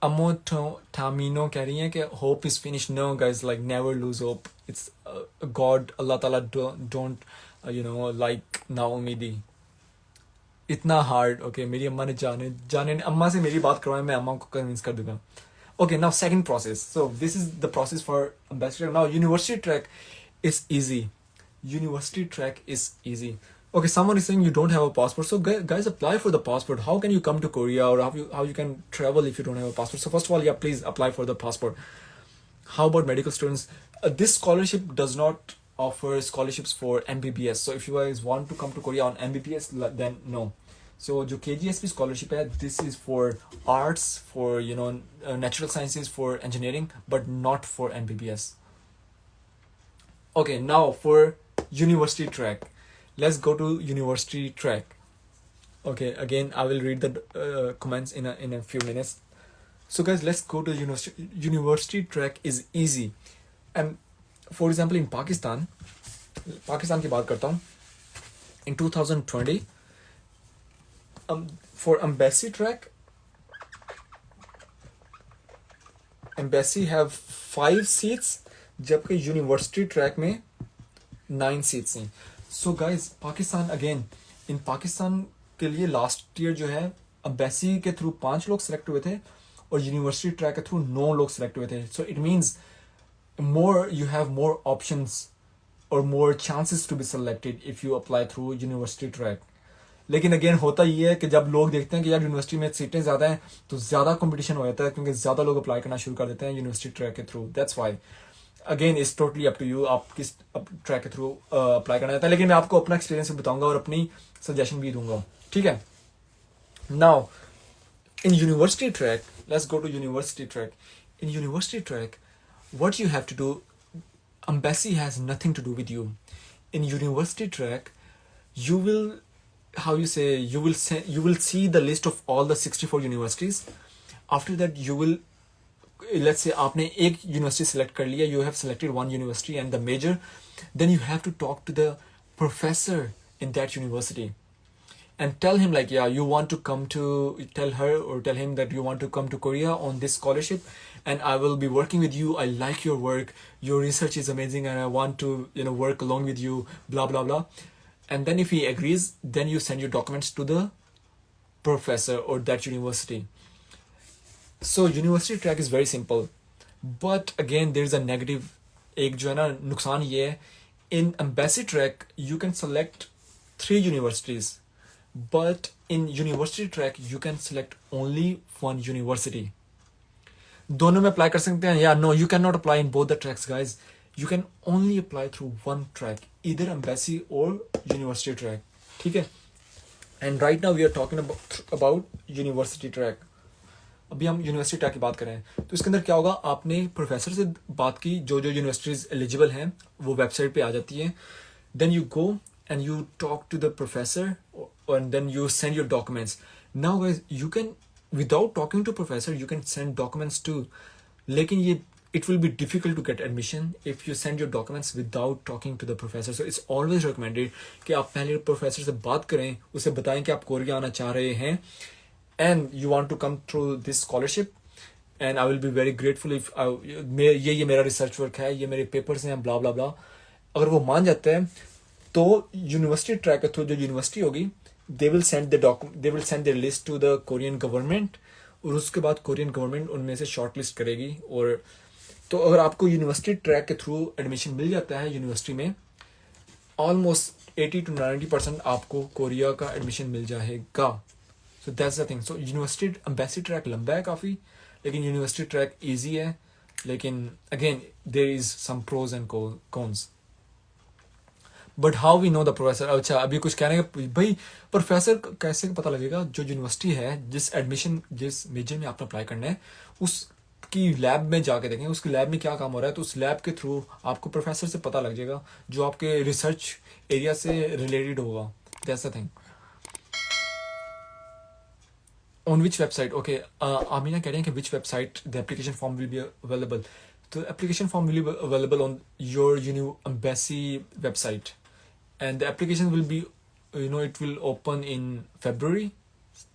अमोटामिनो कह रही है कि hope is finish. No guys, like never lose hope. It's god, अल्लाह ताला डोंट यू नो लाइक नाउमीदी. इतना हार्ड. ओके, मेरी अम्मा ने जाने अम्मा से मेरी बात करवाएं, मैं अम्मा को कन्विंस कर दूंगा. Okay, now second process. So this is the process for ambassador. Now university track is easy. University track is easy. Okay, someone is saying you don't have a passport. So guys, apply for the passport. How can you come to Korea, or how you can travel if you don't have a passport? So first of all, yeah, please apply for the passport. How about medical students? This scholarship does not offer scholarships for MBBS. So if you guys want to come to Korea on MBBS, then no. So जो KGSP scholarship है, this is for arts, for you know natural sciences, for engineering, but not for MBBS. Okay, now for university track. Let's go to university track. Okay, again I will read the comments in a few minutes. So guys, let's go to university. University track is easy. And for example, in Pakistan की बात करता हूँ. In 2020, for embassy track, embassy have 5 seats, जबकि university track में 9 seats हैं. So guys, Pakistan again, in Pakistan के लिए last year जो है embassy के थ्रू 5 लोग सेलेक्ट हुए थे और यूनिवर्सिटी ट्रैक के थ्रू 9 लोग सेलेक्ट हुए थे. So it means more, you have more options or more chances to be selected if you apply through university track. लेकिन अगेन होता ये है कि जब लोग देखते हैं कि यार यूनिवर्सिटी में सीटें ज़्यादा हैं तो ज़्यादा कंपटीशन हो जाता है, क्योंकि ज़्यादा लोग अप्लाई करना शुरू कर देते हैं यूनिवर्सिटी ट्रैक के through. That's why again it's totally up to you, आप किस ट्रैक के थ्रू अप्लाई करना चाहते हैं. लेकिन मैं आपको अपना एक्सपीरियंस भी बताऊंगा और अपनी सजेशन भी दूंगा, ठीक है. Now in university track, let's go to university track. In university track, what you have to do, embassy has nothing to do with you. In university track, you will, how you say, you will see the list of all the 64 universities. After that you will, let's say आपने एक university select कर लिया, you have selected one university and the major, then you have to talk to the professor in that university and tell him like, yeah, you want to come to, tell her or tell him that you want to come to Korea on this scholarship and I will be working with you. I like your work, your research is amazing and I want to, work along with you, blah blah blah. And then if he agrees, then you send your documents to the professor or that university. So university track is very simple, but again there is a negative, एक जो है ना नुकसान ये है, in embassy track you can select 3 universities, but in university track you can select only one university. दोनों में apply कर सकते हैं या no, you can not apply in both the tracks guys. You can only apply through one track, either embassy और university track, ठीक है. And right now we are talking about university track. अभी हम university track की बात करें तो इसके अंदर क्या होगा, आपने प्रोफेसर से बात की, जो यूनिवर्सिटीज एलिजिबल हैं वो वेबसाइट पे आ जाती है. Then you go and you talk to the professor and then you send your documents. Now guys you can, without talking to professor you can send documents too, लेकिन ये it will be difficult to get admission if you send your documents without talking to the professor. So it's always recommended कि आप पहले professor से बात करें, उसे बताएं कि आप कोरिया आना चाह रहे हैं and you want to come through this scholarship and I will be very grateful if ये मेरा रिसर्च वर्क है, ये मेरे पेपर्स हैं, ब्ला ब्ला ब्ला. अगर वो मान जाते हैं तो यूनिवर्सिटी ट्रैक के थ्रू जो यूनिवर्सिटी होगी, they will send their list to the Korean government और उसके बाद कोरियन गवर्नमेंट उनमें से शॉर्ट लिस्ट करेगी. और तो अगर आपको यूनिवर्सिटी ट्रैक के थ्रू एडमिशन मिल जाता है यूनिवर्सिटी में, ऑलमोस्ट 80 to 90% आपको कोरिया का एडमिशन मिल जाएगा. So that's the thing. So university embassy track लंबा है काफ़ी, लेकिन यूनिवर्सिटी ट्रैक ईजी है. लेकिन again there is some pros and cons. But how we know the professor. अच्छा, अभी कुछ कहने का भाई, प्रोफेसर कैसे पता लगेगा? जो यूनिवर्सिटी है, जिस मेजर में आपने अप्लाई करना है, उसकी लैब में जाके देखें उसकी लैब में क्या काम हो रहा है, तो उस लैब के थ्रू आपको प्रोफेसर से पता लग जाएगा जो आपके रिसर्च एरिया से रिलेटेड होगा. That's the thing. On which website? Okay, Amina कह रहे हैं कि which website the application form will be available. तो application form will be available on your embassy website. And the application will be, it will open in February,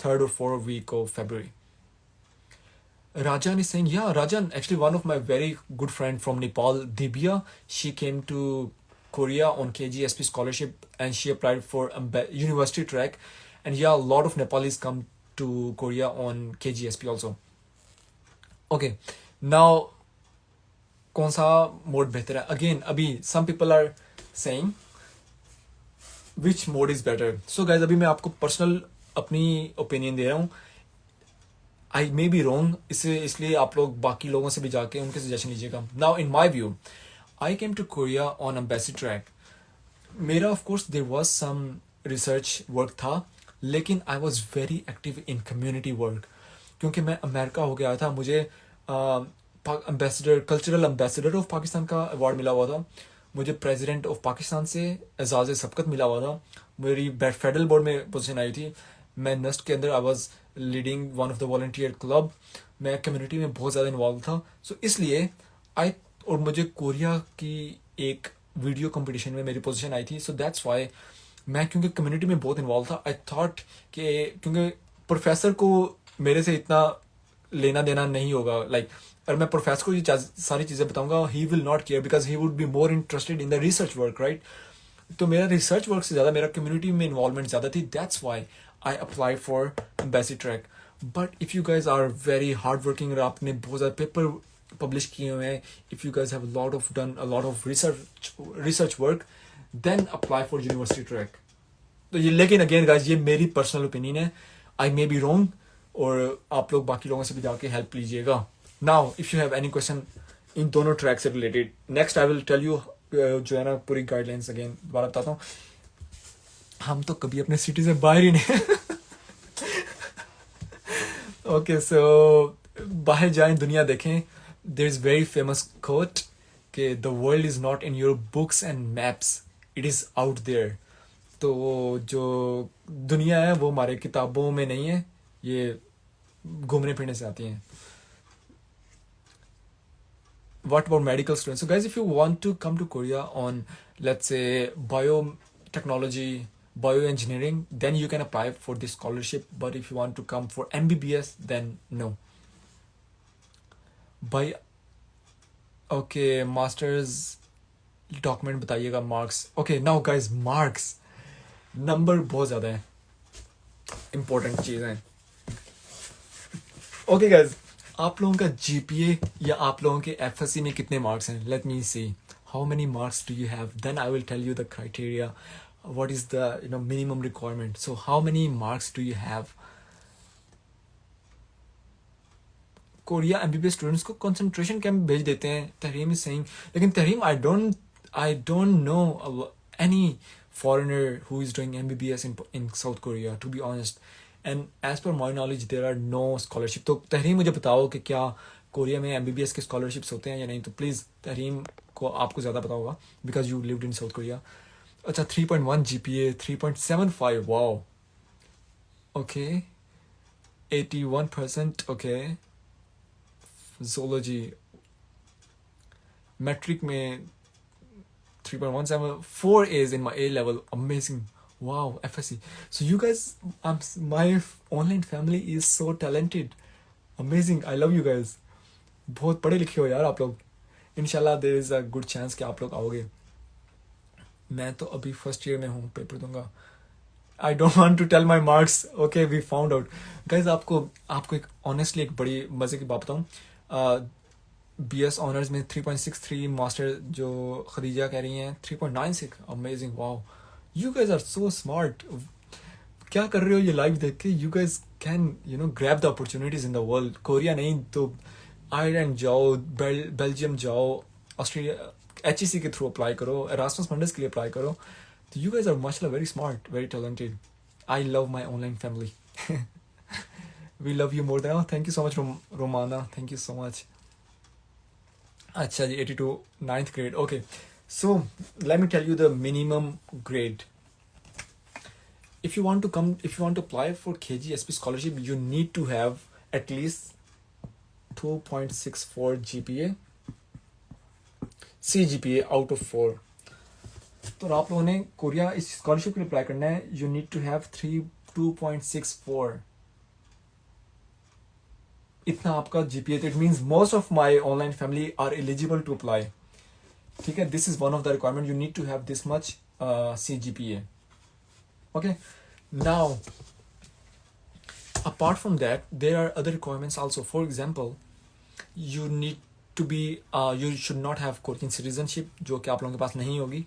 3rd or 4th week of February. Rajan is saying, yeah, Rajan, actually one of my very good friend from Nepal, Dibya, she came to Korea on KGSP scholarship and she applied for university track. And yeah, a lot of Nepalis come to Korea on KGSP also. Okay, now, कौन सा mode बेहतर है? Again, अभी some people are saying which mode is better. So guys, अभी मैं आपको personal अपनी opinion दे रहा हूँ. आई मे बी रॉन्ग, इसलिए आप लोग बाकी लोगों से भी जाके उनके सजेशन लीजिएगा. Now in my view, I came to Korea on embassy track. मेरा of course there was some research work था, लेकिन I was very active in community work, क्योंकि मैं अमेरिका हो गया था. मुझे कल्चरल एम्बेसडर ऑफ पाकिस्तान का अवार्ड मिला हुआ था. मुझे प्रेसिडेंट ऑफ पाकिस्तान से एजाज़ सबकत मिला हुआ था. मेरी फेडरल बोर्ड में पोजीशन आई थी. मैं नस्ट के अंदर I was leading one of the volunteer club, मैं कम्युनिटी में बहुत ज़्यादा इन्वॉल्व था. सो इसलिए आई, और मुझे कोरिया की एक वीडियो कंपटीशन में मेरी पोजीशन आई थी. सो दैट्स वाई मैं, क्योंकि कम्युनिटी में बहुत इन्वॉल्व था, आई थॉट कि क्योंकि प्रोफेसर को मेरे से इतना लेना देना नहीं होगा, लाइक अगर मैं प्रोफेसर को ये सारी चीज़ें बताऊंगा, he will not care because he would be more interested in the research work, right. तो मेरा रिसर्च वर्क से ज़्यादा मेरा कम्युनिटी में इन्वॉल्वमेंट ज़्यादा थी. That's why I apply for embassy track. But if you guys are very hard working और आपने बहुत ज़्यादा पेपर पब्लिश किए हुए हैं, if you guys have lot of done a lot of research work, then apply for university track. तो ये, लेकिन अगेन गाइज ये मेरी पर्सनल ओपिनियन है, आई मे बी रॉन्ग, और आप लोग बाकी लोगों से भी जाके हेल्प लीजिएगा. Now if you have any question in दोनों ट्रैक से related, next I will tell you जो है ना पूरी गाइडलाइंस अगेन दोबारा बताता हूँ. हम तो कभी अपने सिटी से बाहर ही नहीं. ओके सो बाहर जाएं, दुनिया देखें. There is very famous quote कि the world is not in your books and maps, it is out there. तो जो दुनिया है वो हमारे किताबों में नहीं है, ये घूमने फिरने से आती हैं. What about medical students? So guys, if you want to come to Korea on, let's say, biotechnology, bioengineering, then you can apply for this scholarship. But if you want to come for MBBS, then no. By okay, masters document बताइएगा, marks. Okay, now guys, marks, number बहुत ज़्यादा है, important चीज़ है. Okay guys, आप लोगों का GPA या आप लोगों के एफएससी में कितने मार्क्स हैं? Let me see how many marks do you have, then I will tell you the criteria, what is the minimum requirement. So how many marks do you have? Korea MBBS students को concentration camp भेज देते हैं, Tahreem is saying. लेकिन Tahreem, I don't know any foreigner who is doing MBBS in South Korea, to be honest. And as per my knowledge there are no scholarship. तो तहरीम मुझे बताओ कि क्या कोरिया में एमबीबीएस के स्कॉलरशिप्स होते हैं या नहीं. तो प्लीज़ तहरीम को, आपको ज़्यादा पता होगा because you lived in South Korea. अच्छा, 3.1 GPA, 3.75, wow. Okay, 81%. Okay, zoology, metric में 3.17, 4 A's in my A level, amazing. Wow, FSC. So you guys, my online family is so talented, amazing. I love you guys. बहुत पढ़े लिखे हो यार आप लोग. इंशाल्लाह there is a good chance कि आप लोग आओगे. मैं तो अभी फर्स्ट ईयर में हूँ, पेपर दूंगा. I don't want to tell my marks. Okay, we found out. Guys, आपको एक ऑनेस्टली एक बड़ी मज़े की बात बताऊँ. BS ऑनर्स में 3.63, मास्टर जो खदीजा कह रही हैं 3.96, amazing. Wow, you guys are so smart. क्या कर रहे हो ये लाइव देख के? You guys can grab the opportunities in the world. Korea नहीं तो आयरलैंड जाओ, बेल्जियम जाओ, ऑस्ट्रेलिया HEC के थ्रू अप्लाई करो, एरास्मस मंडस के लिए अप्लाई करो. तो यू गाइज आर माशाल्लाह very smart, very talented. I love my online family. We love you more than. Oh, thank you so much, Romana. Thank you so much. अच्छा जी, 82, 9th grade. Okay, so let me tell you the minimum grade. If you want to apply for KGSP scholarship, you need to have at least 2.64 GPA, CGPA out of 4. तो आप लोगों ने Korea इस scholarship के लिए apply करना है, you need to have 2.64. इतना आपका GPA. It means most of my online family are eligible to apply. ठीक है, this is one of the requirement. You need to have this much CGPA. Okay, now apart from that there are other requirements also. For example, you need to be you should not have Korean citizenship, जो कि आप लोगों के पास नहीं होगी.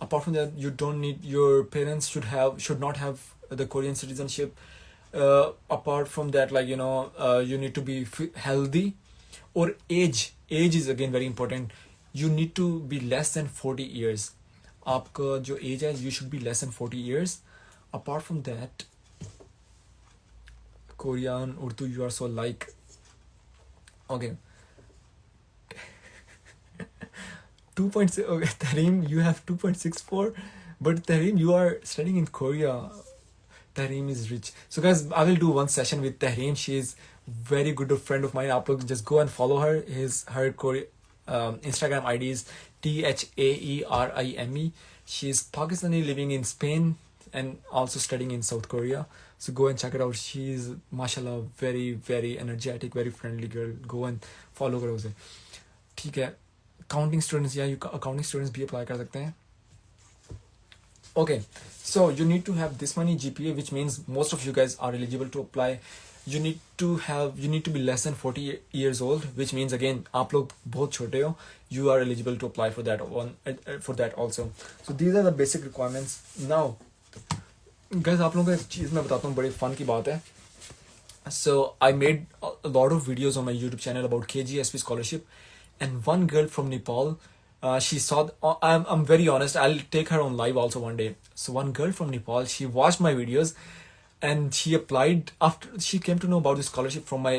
Apart from that, you don't need, your parents should not have the Korean citizenship. Apart from that, like you need to be healthy, or age is again very important. You need to be less than 40 years. आपका जो age है, you should be less than 40 years. Apart from that, Korean, Urdu, you are so like. Okay. 2.6. Okay, Tareem, you have 2.64, but Tareem, you are studying in Korea. Tahreem is rich. So guys, I will do one session with Tahreem. She is very good friend of mine. आप लोग just go and follow her. Her Instagram ID is THAERIME. She is Pakistani living in Spain and also studying in South Korea. So go and check it out. She is mashallah very very energetic, very friendly girl. Go and follow करो उसे. ठीक है. Accounting students या accounting students भी apply कर सकते हैं. Okay, so you need to have this many GPA, which means most of you guys are eligible to apply. You need to be less than 40 years old, which means again आप लोग बहुत छोटे हो. You are eligible to apply for that one, for that also. So these are the basic requirements. Now, guys, आप लोगों को एक चीज़ मैं बताता हूँ, बड़ी fun की बात है. So I made a lot of videos on my YouTube channel about KGSP scholarship, and one girl from Nepal. She saw. I'm very honest. I'll take her on live also one day. So one girl from Nepal, she watched my videos, and she applied after she came to know about the scholarship from my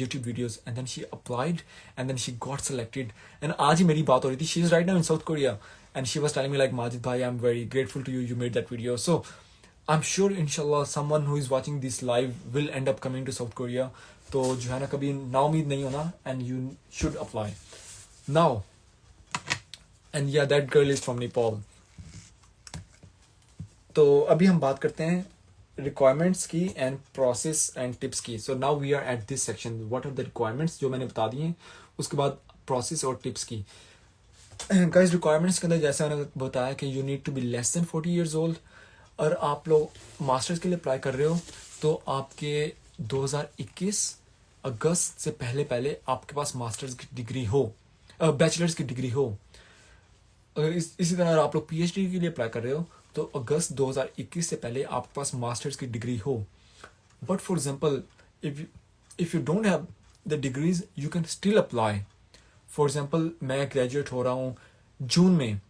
YouTube videos, and then she applied, and then she got selected. And आज ही मेरी बात हो रही थी. She is right now in South Korea, and she was telling me like, Majid bhai, I'm very grateful to you. You made that video. So I'm sure inshallah someone who is watching this live will end up coming to South Korea. तो जो है ना कभी नाउमीद नहीं होना, and you should apply now. And yeah, that girl is from Nepal. तो अभी हम बात करते हैं requirements की and process and tips की. So now we are at this section. What are the requirements जो मैंने बता दिए हैं, उसके बाद process और tips की. Guys, requirements के अंदर जैसे मैंने बताया कि you need to be less than 40 years old. और आप लोग मास्टर्स के लिए अप्लाई कर रहे हो तो आपके 2021 अगस्त से पहले आपके पास मास्टर्स की डिग्री हो, बैचलर्स की डिग्री हो. इसी तरह आप लोग पीएचडी के लिए अप्लाई कर रहे हो तो अगस्त 2021 से पहले आपके पास मास्टर्स की डिग्री हो. But for example if you don't have the degrees you can still apply. For example मैं ग्रेजुएट हो रहा हूँ जून में,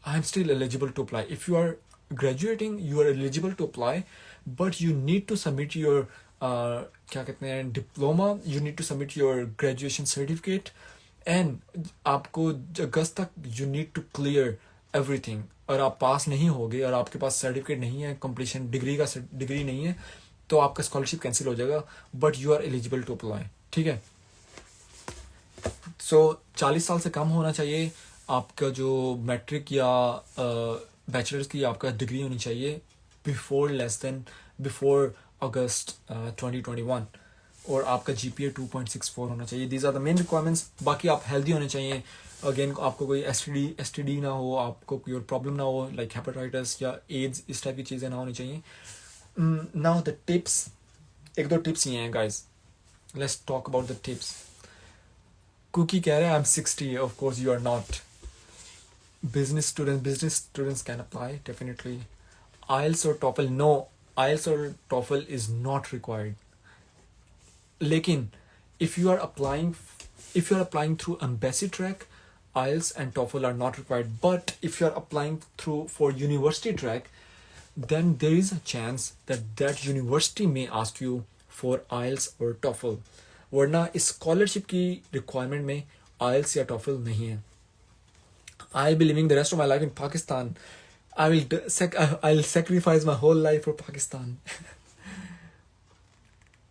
I am still eligible to apply. If you are graduating you are eligible to apply, but you need to submit your क्या कहते हैं diploma, you need to submit your graduation certificate, and आपको अगस्त तक you need to clear everything. और आप पास नहीं होगे और आपके पास सर्टिफिकेट नहीं है, कंप्लीशन डिग्री नहीं है, तो आपका स्कॉलरशिप कैंसिल हो जाएगा. But you are eligible to apply. ठीक है. सो 40 साल से कम होना चाहिए आपका जो मैट्रिक या बैचलर्स की आपका डिग्री होनी चाहिए बिफोर अगस्त 2021. और आपका GPA 2.64 होना चाहिए. These are the main requirements. बाकी आप हेल्दी होने चाहिए. अगेन आपको कोई STD ना हो, आपको कोई और प्रॉब्लम ना हो लाइक हेपेटाइटिस या एड्स, इस टाइप की चीज़ें ना होनी चाहिए. नाउ द टिप्स, एक दो टिप्स ही हैं guys. Let's talk about the tips. Cookie कह रहे हैं I am 60. Of course you are not. business students can apply definitely. IELTS or TOEFL, no, IELTS or TOEFL is not required. लेकिन if you are applying through embassy track, IELTS and TOEFL are not required. But if you are applying for university track, then there is a chance that university may ask you for IELTS or TOEFL. वरना इस scholarship की requirement में IELTS या TOEFL नहीं है. I'll be living the rest of my life in Pakistan. I'll sacrifice my whole life for Pakistan.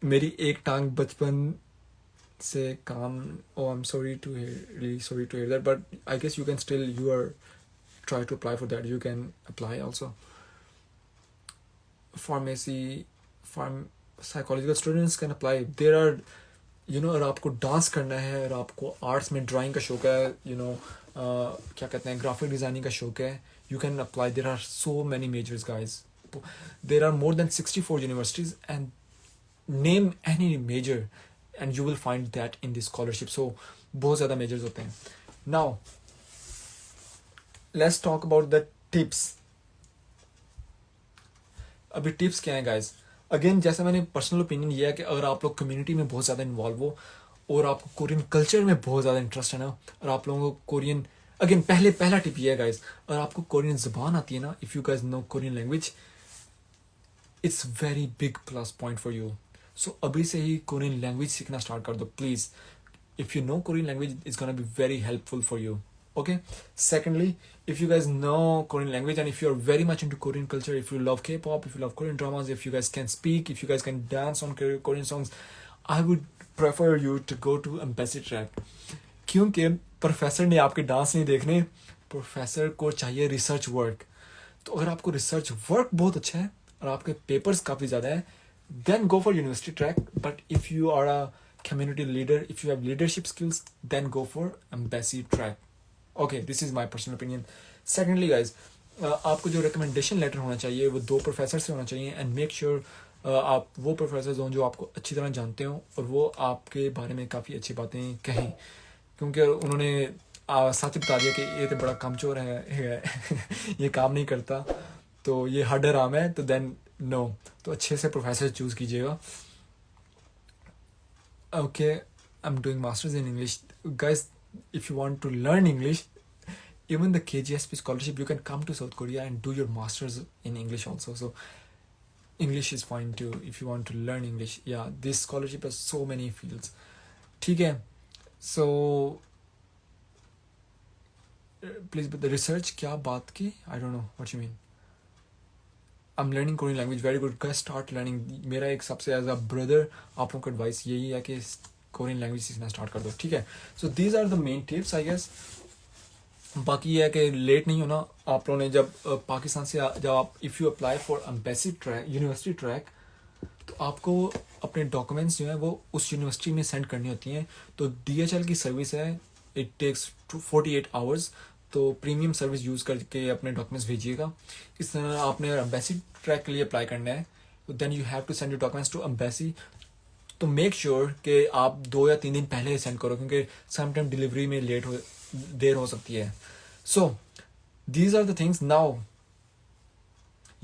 मेरी एक टांग बचपन से काम. Oh, I'm really sorry to hear that. But I guess you are try to apply for that. You can apply also. Pharmacy, psychological students can apply. There are, अगर आपको dance करना है और आपको आर्ट्स में ड्राइंग का शौक है, क्या कहते हैं ग्राफिक डिज़ाइनिंग का शौक है, you can apply. There are so many majors, guys. There are more than 64 universities, and name any major and you will find that in this scholarship. So बहुत ज़्यादा majors होते हैं. Now let's talk about the tips. अभी tips क्या हैं guys? Again, जैसा मैंने personal opinion ये है कि अगर आप लोग कम्युनिटी में बहुत ज़्यादा इन्वॉल्व हो और आपको कोरियन कल्चर में बहुत ज़्यादा इंटरेस्ट है ना, और आप लोगों को कोरियन, अगेन पहला टिप ये है गाइज, अगर आपको कोरियन ज़बान आती है ना, if you guys know Korean language, it's very big plus point for you. So अभी से ही कोरियन लैंग्वेज सीखना स्टार्ट कर दो please. If you know Korean language, it's gonna be very helpful for you. Okay, secondly, if you guys know Korean language and if you're very much into Korean culture, if you love K-pop, if you love Korean dramas, if you guys can speak, if you guys can dance on Korean songs, I would prefer you to go to Embassy Track. क्योंकि professor ने आपके dance नहीं देखने, professor को चाहिए research work. तो अगर आपको रिसर्च वर्क बहुत अच्छा है और आपके पेपर्स काफ़ी ज़्यादा है, then go for university track. But if you are a community leader, if you have leadership skills, then go for Embassy track. Okay, this is my personal opinion. Secondly guys, आपको जो recommendation letter होना चाहिए वो 2 professor से होना चाहिए. And make sure आप वो प्रोफेसर हों जो आपको अच्छी तरह जानते हो और वो आपके बारे में काफ़ी अच्छी बातें कहें, क्योंकि उन्होंने सच बता दिया कि ये तो बड़ा कमचोर है ये काम नहीं करता, तो ये हार्डर आम है, तो देन नो. तो अच्छे से प्रोफेसर चूज़ कीजिएगा. Okay, I am doing masters in English. Guys, if you want to learn English, even the KGSP scholarship, you can come to South Korea and do your masters in English also. So English is fine too if you want to learn English. Yeah, this scholarship has so many fields. ठीक है. So please, but the research क्या बात की? I don't know what you mean. I'm learning Korean language. Very good. Guys, start learning. मेरा एक सबसे as a brother आप लोगों को advice यही है कि कोरियन लैंग्वेज सीखना स्टार्ट कर दो. ठीक है. So these are the main tips I guess. बाकी ये है कि लेट नहीं होना. आप लोगों ने जब पाकिस्तान से जब आप if you apply for embassy track, university track, तो आपको अपने डॉक्यूमेंट्स जो है वो उस यूनिवर्सिटी में सेंड करनी होती हैं. तो DHL की सर्विस है, इट टेक्स 48 आवर्स. तो प्रीमियम सर्विस यूज़ करके अपने डॉक्यूमेंट्स भेजिएगा. इस तरह आपने एम्बेसी ट्रैक के लिए अप्लाई करना है, तो then you have to send your documents to embassy. तो मेक श्योर कि आप 2 या 3 दिन पहले सेंड करो, क्योंकि समटाइम डिलीवरी में देर हो सकती है. So these are the things. Now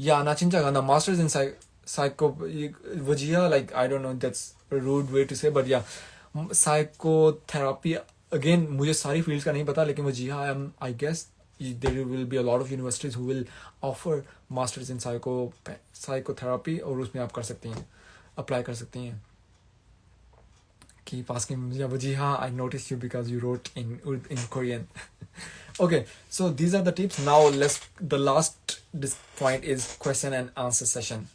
yeah नाचिंचा गाना मास्टर्स इन साइको वजिया, like I don't know, that's rude way to say, but yeah psychotherapy. Again मुझे सारी फील्ड्स का नहीं पता, लेकिन वजिया I guess there will be a lot of universities who will offer masters in psychotherapy, और उसमें आप कर सकते हैं, अप्लाई कर सकते हैं. Keep asking Wajiha, I noticed you because you wrote in Korean. Okay, so these are the tips. Now the last point is question and answer session.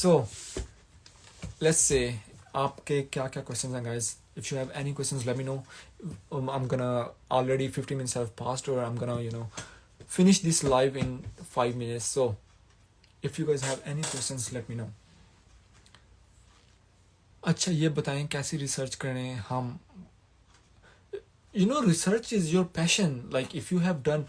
So let's say आपके क्या questions हैं guys. If you have any questions, let me know. I'm gonna already 50 minutes have passed, or I'm gonna finish this live in 5 minutes. So if you guys have any questions, let me know. अच्छा, ये बताएं कैसी research करें हम. Research is your passion. Like if you have done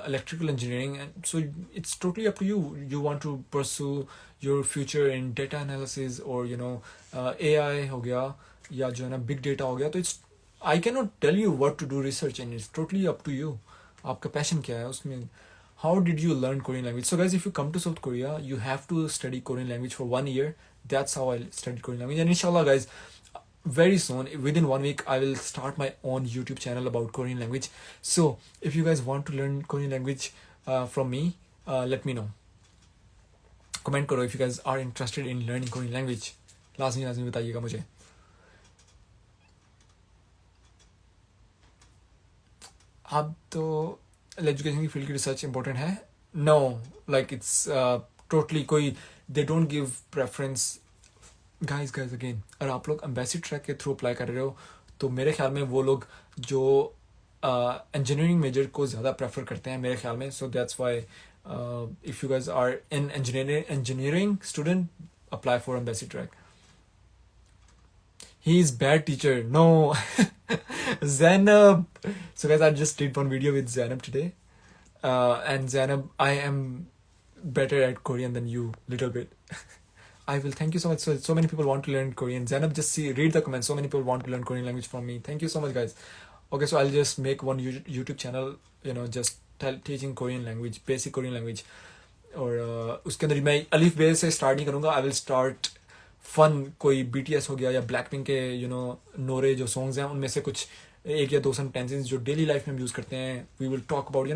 electrical engineering, and so it's totally up to you. You want to pursue your future in data analysis, or AI हो गया, या जो है ना big data हो गया. तो I cannot tell you what to do research, and it's totally up to you. आपका passion क्या है उसमें. How did you learn Korean language? So guys, if you come to South Korea, you have to study Korean language for 1 year. That's how I studied Korean language. And inshallah guys, very soon, within 1 week, I will start my own YouTube channel about Korean language. So if you guys want to learn Korean language from me, let me know. Comment करो if you guys are interested in learning Korean language. लाजमी बताइएगा मुझे. अब तो education की field की research important है. No, like it's totally कोई they don't give preference. Guys again, अगर आप लोग एम्बेसी ट्रैक के थ्रू अप्लाई कर रहे हो, तो मेरे ख्याल में वो लोग जो इंजीनियरिंग मेजर को ज़्यादा प्रेफर करते हैं मेरे ख्याल में. So that's why if you guys are in engineering student, apply for embassy track. He is bad teacher. No. Zainab. So guys, I just did one video with Zainab today. And Zainab, I am better at Korean than you, little bit. I will. Thank you so much. So many people want to learn Korean. Zainab, just read the comments. So many people want to learn Korean language from me. Thank you so much, guys. Okay, so I'll just make one YouTube channel, just teaching Korean language, basic Korean language. और उसके अंदर मैं अलिफ बे से start नहीं करूँगा. I will start fun, कोई BTS हो गया या ब्लैकपिंक के नोरे जो सॉन्ग्स हैं उनमें से कुछ 1 या 2 सेंटेंसेस जो डेली लाइफ में हम यूज़ करते हैं. We will talk about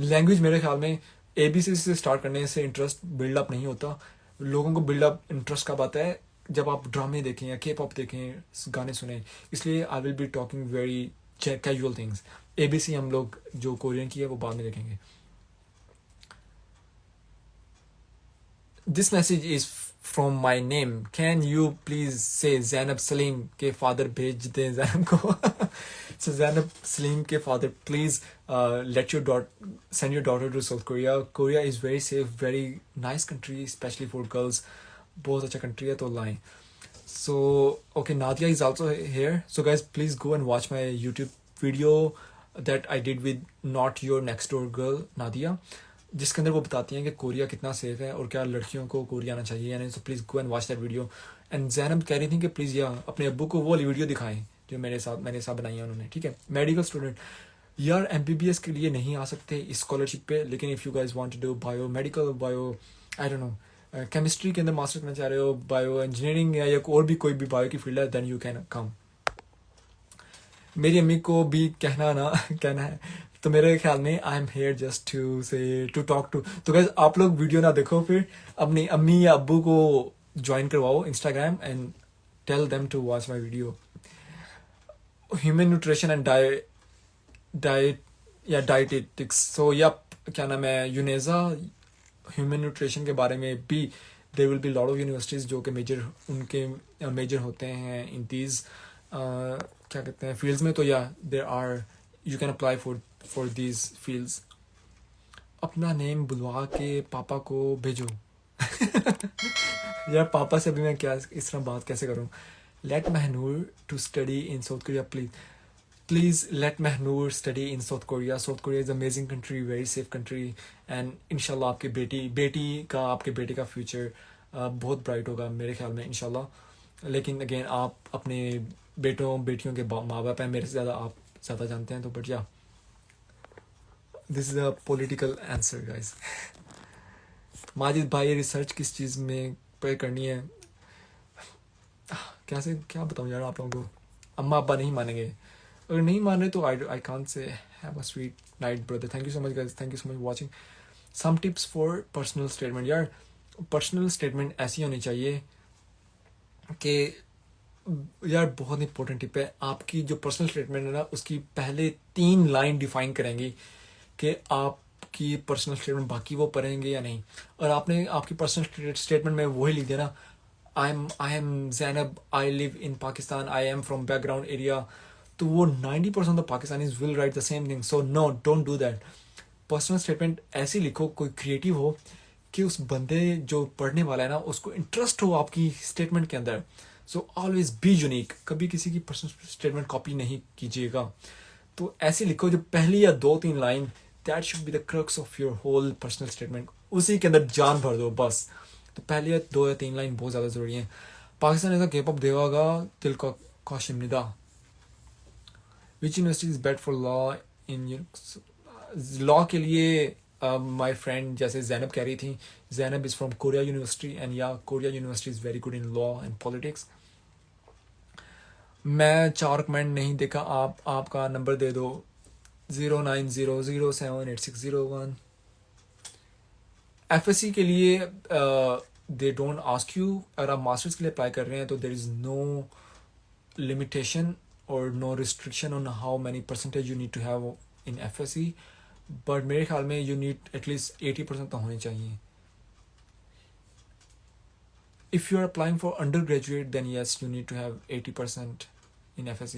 language. मेरे ख्याल में ABC से स्टार्ट करने से इंटरेस्ट बिल्डअप नहीं होता. लोगों को बिल्डअप इंटरेस्ट कब आता है, जब आप ड्रामे देखें या K-pop देखें, गाने सुने. इसलिए I will be talking very casual things. ABC हम लोग जो कोरियन की है वो बाद में देखेंगे. This message is from my name. Can you please say Zainab Salim के father भेज दें Zainab को. So Zainab Salim के father, please let your daughter, send your daughter to South Korea. Korea is very safe, very nice country, especially for girls. बहुत अच्छा country है तो लाएं. So okay, Nadia is also here. So guys, please go and watch my YouTube video that I did with Not Your Next Door Girl, Nadia, जिसके अंदर वो बताती हैं कि कोरिया कितना सेफ है और क्या लड़कियों को कोरिया आना चाहिए या नहीं. सो please go and watch that video. And Zainab कह रही थी कि प्लीज़ या अपने अब्बू को वो वाली वीडियो दिखाएं जो मैंने साथ बनाई है उन्होंने. ठीक है, मेडिकल स्टूडेंट यार MBBS के लिए नहीं आ सकते इस स्कॉलरशिप पे, लेकिन if you guys want to do biomedical, bio I don't know, chemistry के अंदर मास्टर करना चाह रहे हो, बायो इंजीनियरिंग या और भी कोई भी बायो की फील्ड है, देन यू कैन कम. मेरी अम्मी को भी कहना ना कहना है. तो मेरे ख्याल में I am here just to say to talk to. तो गाइस आप लोग वीडियो ना देखो, फिर अपनी अम्मी या अब्बू को ज्वाइन करवाओ Instagram and tell them to watch my video. Human nutrition and diet या डाइटेटिक्स. सो या क्या नाम है, यूनेजा ह्यूमन न्यूट्रिशन के बारे में भी there will be lot of universities जो कि मेजर होते हैं इन दीज क्या कहते हैं फील्ड्स में. तो या there are, you can apply for these fields. अपना नेम बुलवा के पापा को भेजो. यार पापा से भी मैं क्या इस तरह बात कैसे करूं. Let Mahnoor to study in South Korea please let Mahnoor study in South Korea. South Korea is amazing country, very safe country, and इंशाल्लाह आपके आपके बेटे का फ्यूचर बहुत ब्राइट होगा मेरे ख्याल में इंशाल्लाह. लेकिन अगेन आप अपने बेटियों के माँ बाप हैं, मेरे से ज़्यादा आप ज़्यादा जानते हैं. तो बट या this is a political answer guys. Majid भाई रिसर्च किस चीज़ में पे करनी है, क्या बताऊँ यार आप लोगों को. अम्मा अब्बा नहीं मानेंगे, अगर नहीं मान रहे तो I can't say. Have a sweet night brother. Thank you so much guys, thank you so much watching. Some tips for personal statement. यार पर्सनल स्टेटमेंट ऐसी होनी चाहिए कि यार बहुत इंपॉर्टेंट टिप है. आपकी जो पर्सनल स्टेटमेंट है ना, उसकी पहले 3 लाइन डिफाइन करेंगी कि आपकी पर्सनल स्टेटमेंट बाकी वो पढ़ेंगे या नहीं. और आपने आपकी पर्सनल स्टेटमेंट में वही लिख दिया ना, I am Zainab, I live in Pakistan, I am from background area, तो वो 90% of Pakistanis will write the same thing. So no, don't do that. Personal statement ऐसी लिखो, कोई क्रिएटिव हो कि उस बंदे जो पढ़ने वाला है ना उसको इंटरेस्ट हो आपकी स्टेटमेंट के अंदर. So always be unique. कभी किसी की पर्सनल स्टेटमेंट कॉपी नहीं कीजिएगा. तो ऐसे लिखो जो पहली या 2-3 line, that should be the crux of your whole personal statement. उसी के अंदर जान भर दो बस. तो पहले या 2 या 3 लाइन बहुत ज़्यादा ज़रूरी है. पाकिस्तान ऐसा केप अप देगा दिल का कौशिम निदा. Which university is bet for law in law के लिए. माई फ्रेंड जैसे जैनब कह रही थी, Zainab is from Korea University and yeah Korea University is very good in law and politics. मैं 4 कमेंट नहीं देखा. आपका नंबर दे दो 0900786001. FSC के लिए दे डोंट आस्क यू. अगर आप मास्टर्स के लिए अप्लाई कर रहे हैं तो देर इज़ नो लिमिटेशन और no restriction on how many percentage you need to have in FSC. But मेरे ख्याल में यू नीड एटलीस्ट 80% तो होने चाहिए. If you are applying for undergraduate, then yes, you need to have 80% in FSC.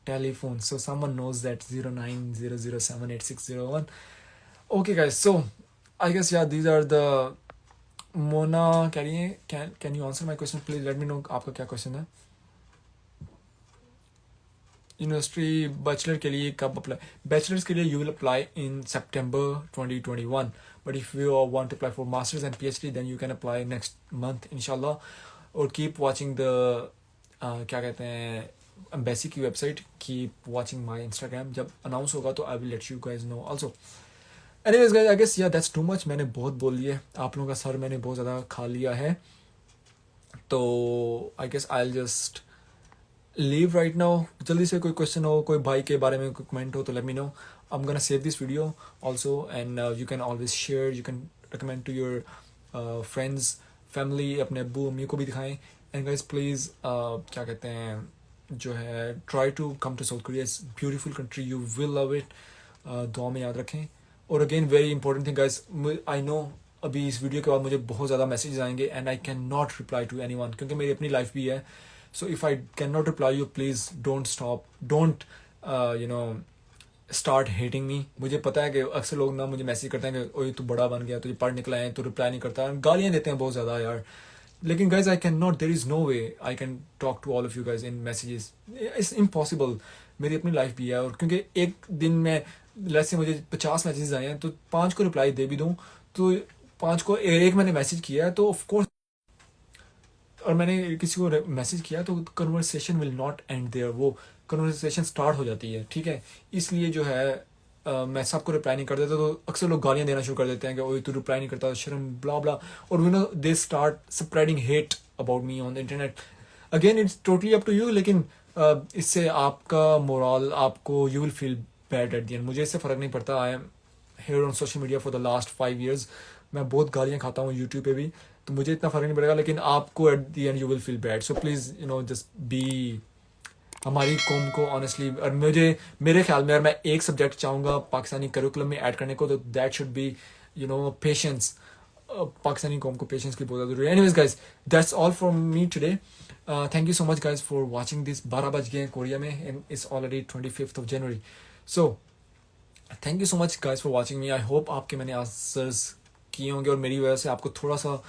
Telephone, so someone knows that 0900786001. Okay guys, so I guess yeah, these are the. Mona can you answer my question please? Let me know आपका क्या question है. University bachelor के लिए कब apply. Bachelors के लिए you will apply in September 2021. But if you want to apply for masters and PhD, then you can apply next month inshallah. Or keep watching the क्या कहते हैं embassy की website. Keep watching my Instagram. जब announce होगा तो I will let you guys know also. Anyways guys, I guess yeah that's too much. मैंने बहुत बोल लिया, आप लोगों का सर मैंने बहुत ज़्यादा खा लिया है. तो I guess I will just leave right now. जल्दी से कोई क्वेश्चन हो, कोई भाई के बारे में कोई कमेंट हो तो let me know. I'm gonna save this video also, and you can always share, you can recommend to your friends, family, अपने अब्बू अम्मी को भी दिखाएं. And guys please क्या कहते हैं जो है try to come to South Korea, it's beautiful country, you will love it. दुआ में याद रखें। और again very important thing guys, I know अभी इस वीडियो के बाद मुझे बहुत ज़्यादा मैसेजेस आएंगे and I can not reply to anyone, क्योंकि मेरी अपनी लाइफ भी है। So if I can not reply you, please don't stop, don't you know start hating me. मुझे पता है कि अक्सर लोग ना मुझे मैसेज करते हैं कि ओए तू बड़ा बन गया, तुझे पढ़ निकला है, तू रिप्लाई नहीं करता, गालियाँ देते हैं बहुत ज़्यादा यार। लेकिन guys I can not, there is no way I can talk to all of you guys in messages, it's impossible. मेरी अपनी लाइफ भी है, और क्योंकि एक दिन में लेट्स से मुझे 50 मैसेजेस आए हैं, तो 5 को रिप्लाई दे भी दूँ, तो 5 को एक मैंने मैसेज किया है तो ऑफकोर्स, और मैंने किसी को मैसेज किया तो conversation will not end there, वो कन्वर्सेशन स्टार्ट हो जाती है, ठीक है। इसलिए जो है मैं सबको रिप्लाई नहीं कर देता, तो अक्सर लोग गालियाँ देना शुरू कर देते हैं कि ओए तू रिप्लाई नहीं करता, शर्म, ब्ला ब्ला, और you know they start spreading hate about me on the internet. Again it's totally up to you, लेकिन इससे आपका मोरल, आपको you will feel bad at the end. मुझे इससे फ़र्क नहीं पड़ता, I am here on social media for the last 5 years, मैं बहुत गालियाँ खाता हूँ यूट्यूब पे भी, तो मुझे इतना फ़र्क नहीं पड़ेगा, लेकिन आपको eight the and you will feel bad. So please you know just be, हमारी कौम को ऑनेस्टली, और मेरे ख्याल में अगर मैं एक सब्जेक्ट चाहूँगा पाकिस्तानी करिकुलम में ऐड करने को, तो that should B you know patience. Pakistani कौम को पेशेंस की बहुत ज़्यादा जरूरी है। Anyways guys, that's all from me today. Thank you so much guys for watching this. 12 बज गए हैं कोरिया में and it's already 25th of January। So thank you so much guys for watching me. I hope आपके मैंने answers किए होंगे और मेरी वजह से आपको थोड़ा सा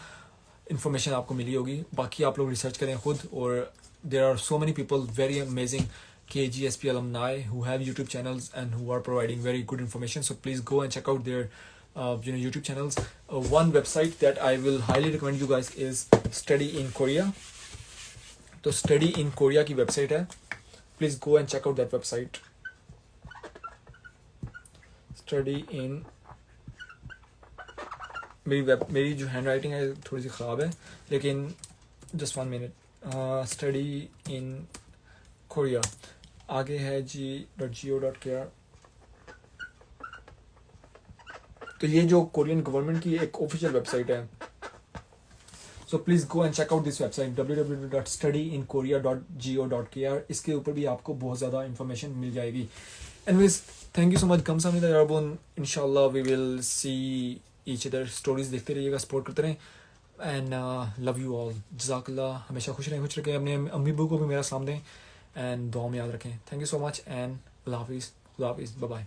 इन्फॉर्मेशन आपको मिली होगी। बाकी आप लोग रिसर्च करें खुद, और there are so many people, very amazing KGSP alumni who have YouTube channels and who are providing very good information. So please go and check out their YouTube channels. One website that I will highly recommend you guys is Study in Korea. तो Study in Korea की website है, please go and check out that website. Study in, मेरी जो hand writing है थोड़ी सी ख़राब है, लेकिन just 1 minute। Study in Korea, आगे है g.go.kr। तो ये जो कोरियन गवर्नमेंट की एक ऑफिशियल वेबसाइट है, so please go and check out this website www.studyinkorea.go.kr। इसके ऊपर भी आपको बहुत ज़्यादा इंफॉर्मेशन मिल जाएगी। Anyways, thank you so much. गमसामिदा यारबुन, इंशाल्लाह we will see each other. Stories देखते रहिएगा, सपोर्ट करते रहें, एंड लव यू ऑल। जज़ाकल्लाह, हमेशा खुश रहें, खुश रखें, अपने अम्मी अब्बू को भी मेरा सलाम दें एंड दुआ में याद रखें। Thank you so much and अल्लाह हाफिज़, खुदा हाफिज़, बाय बाय।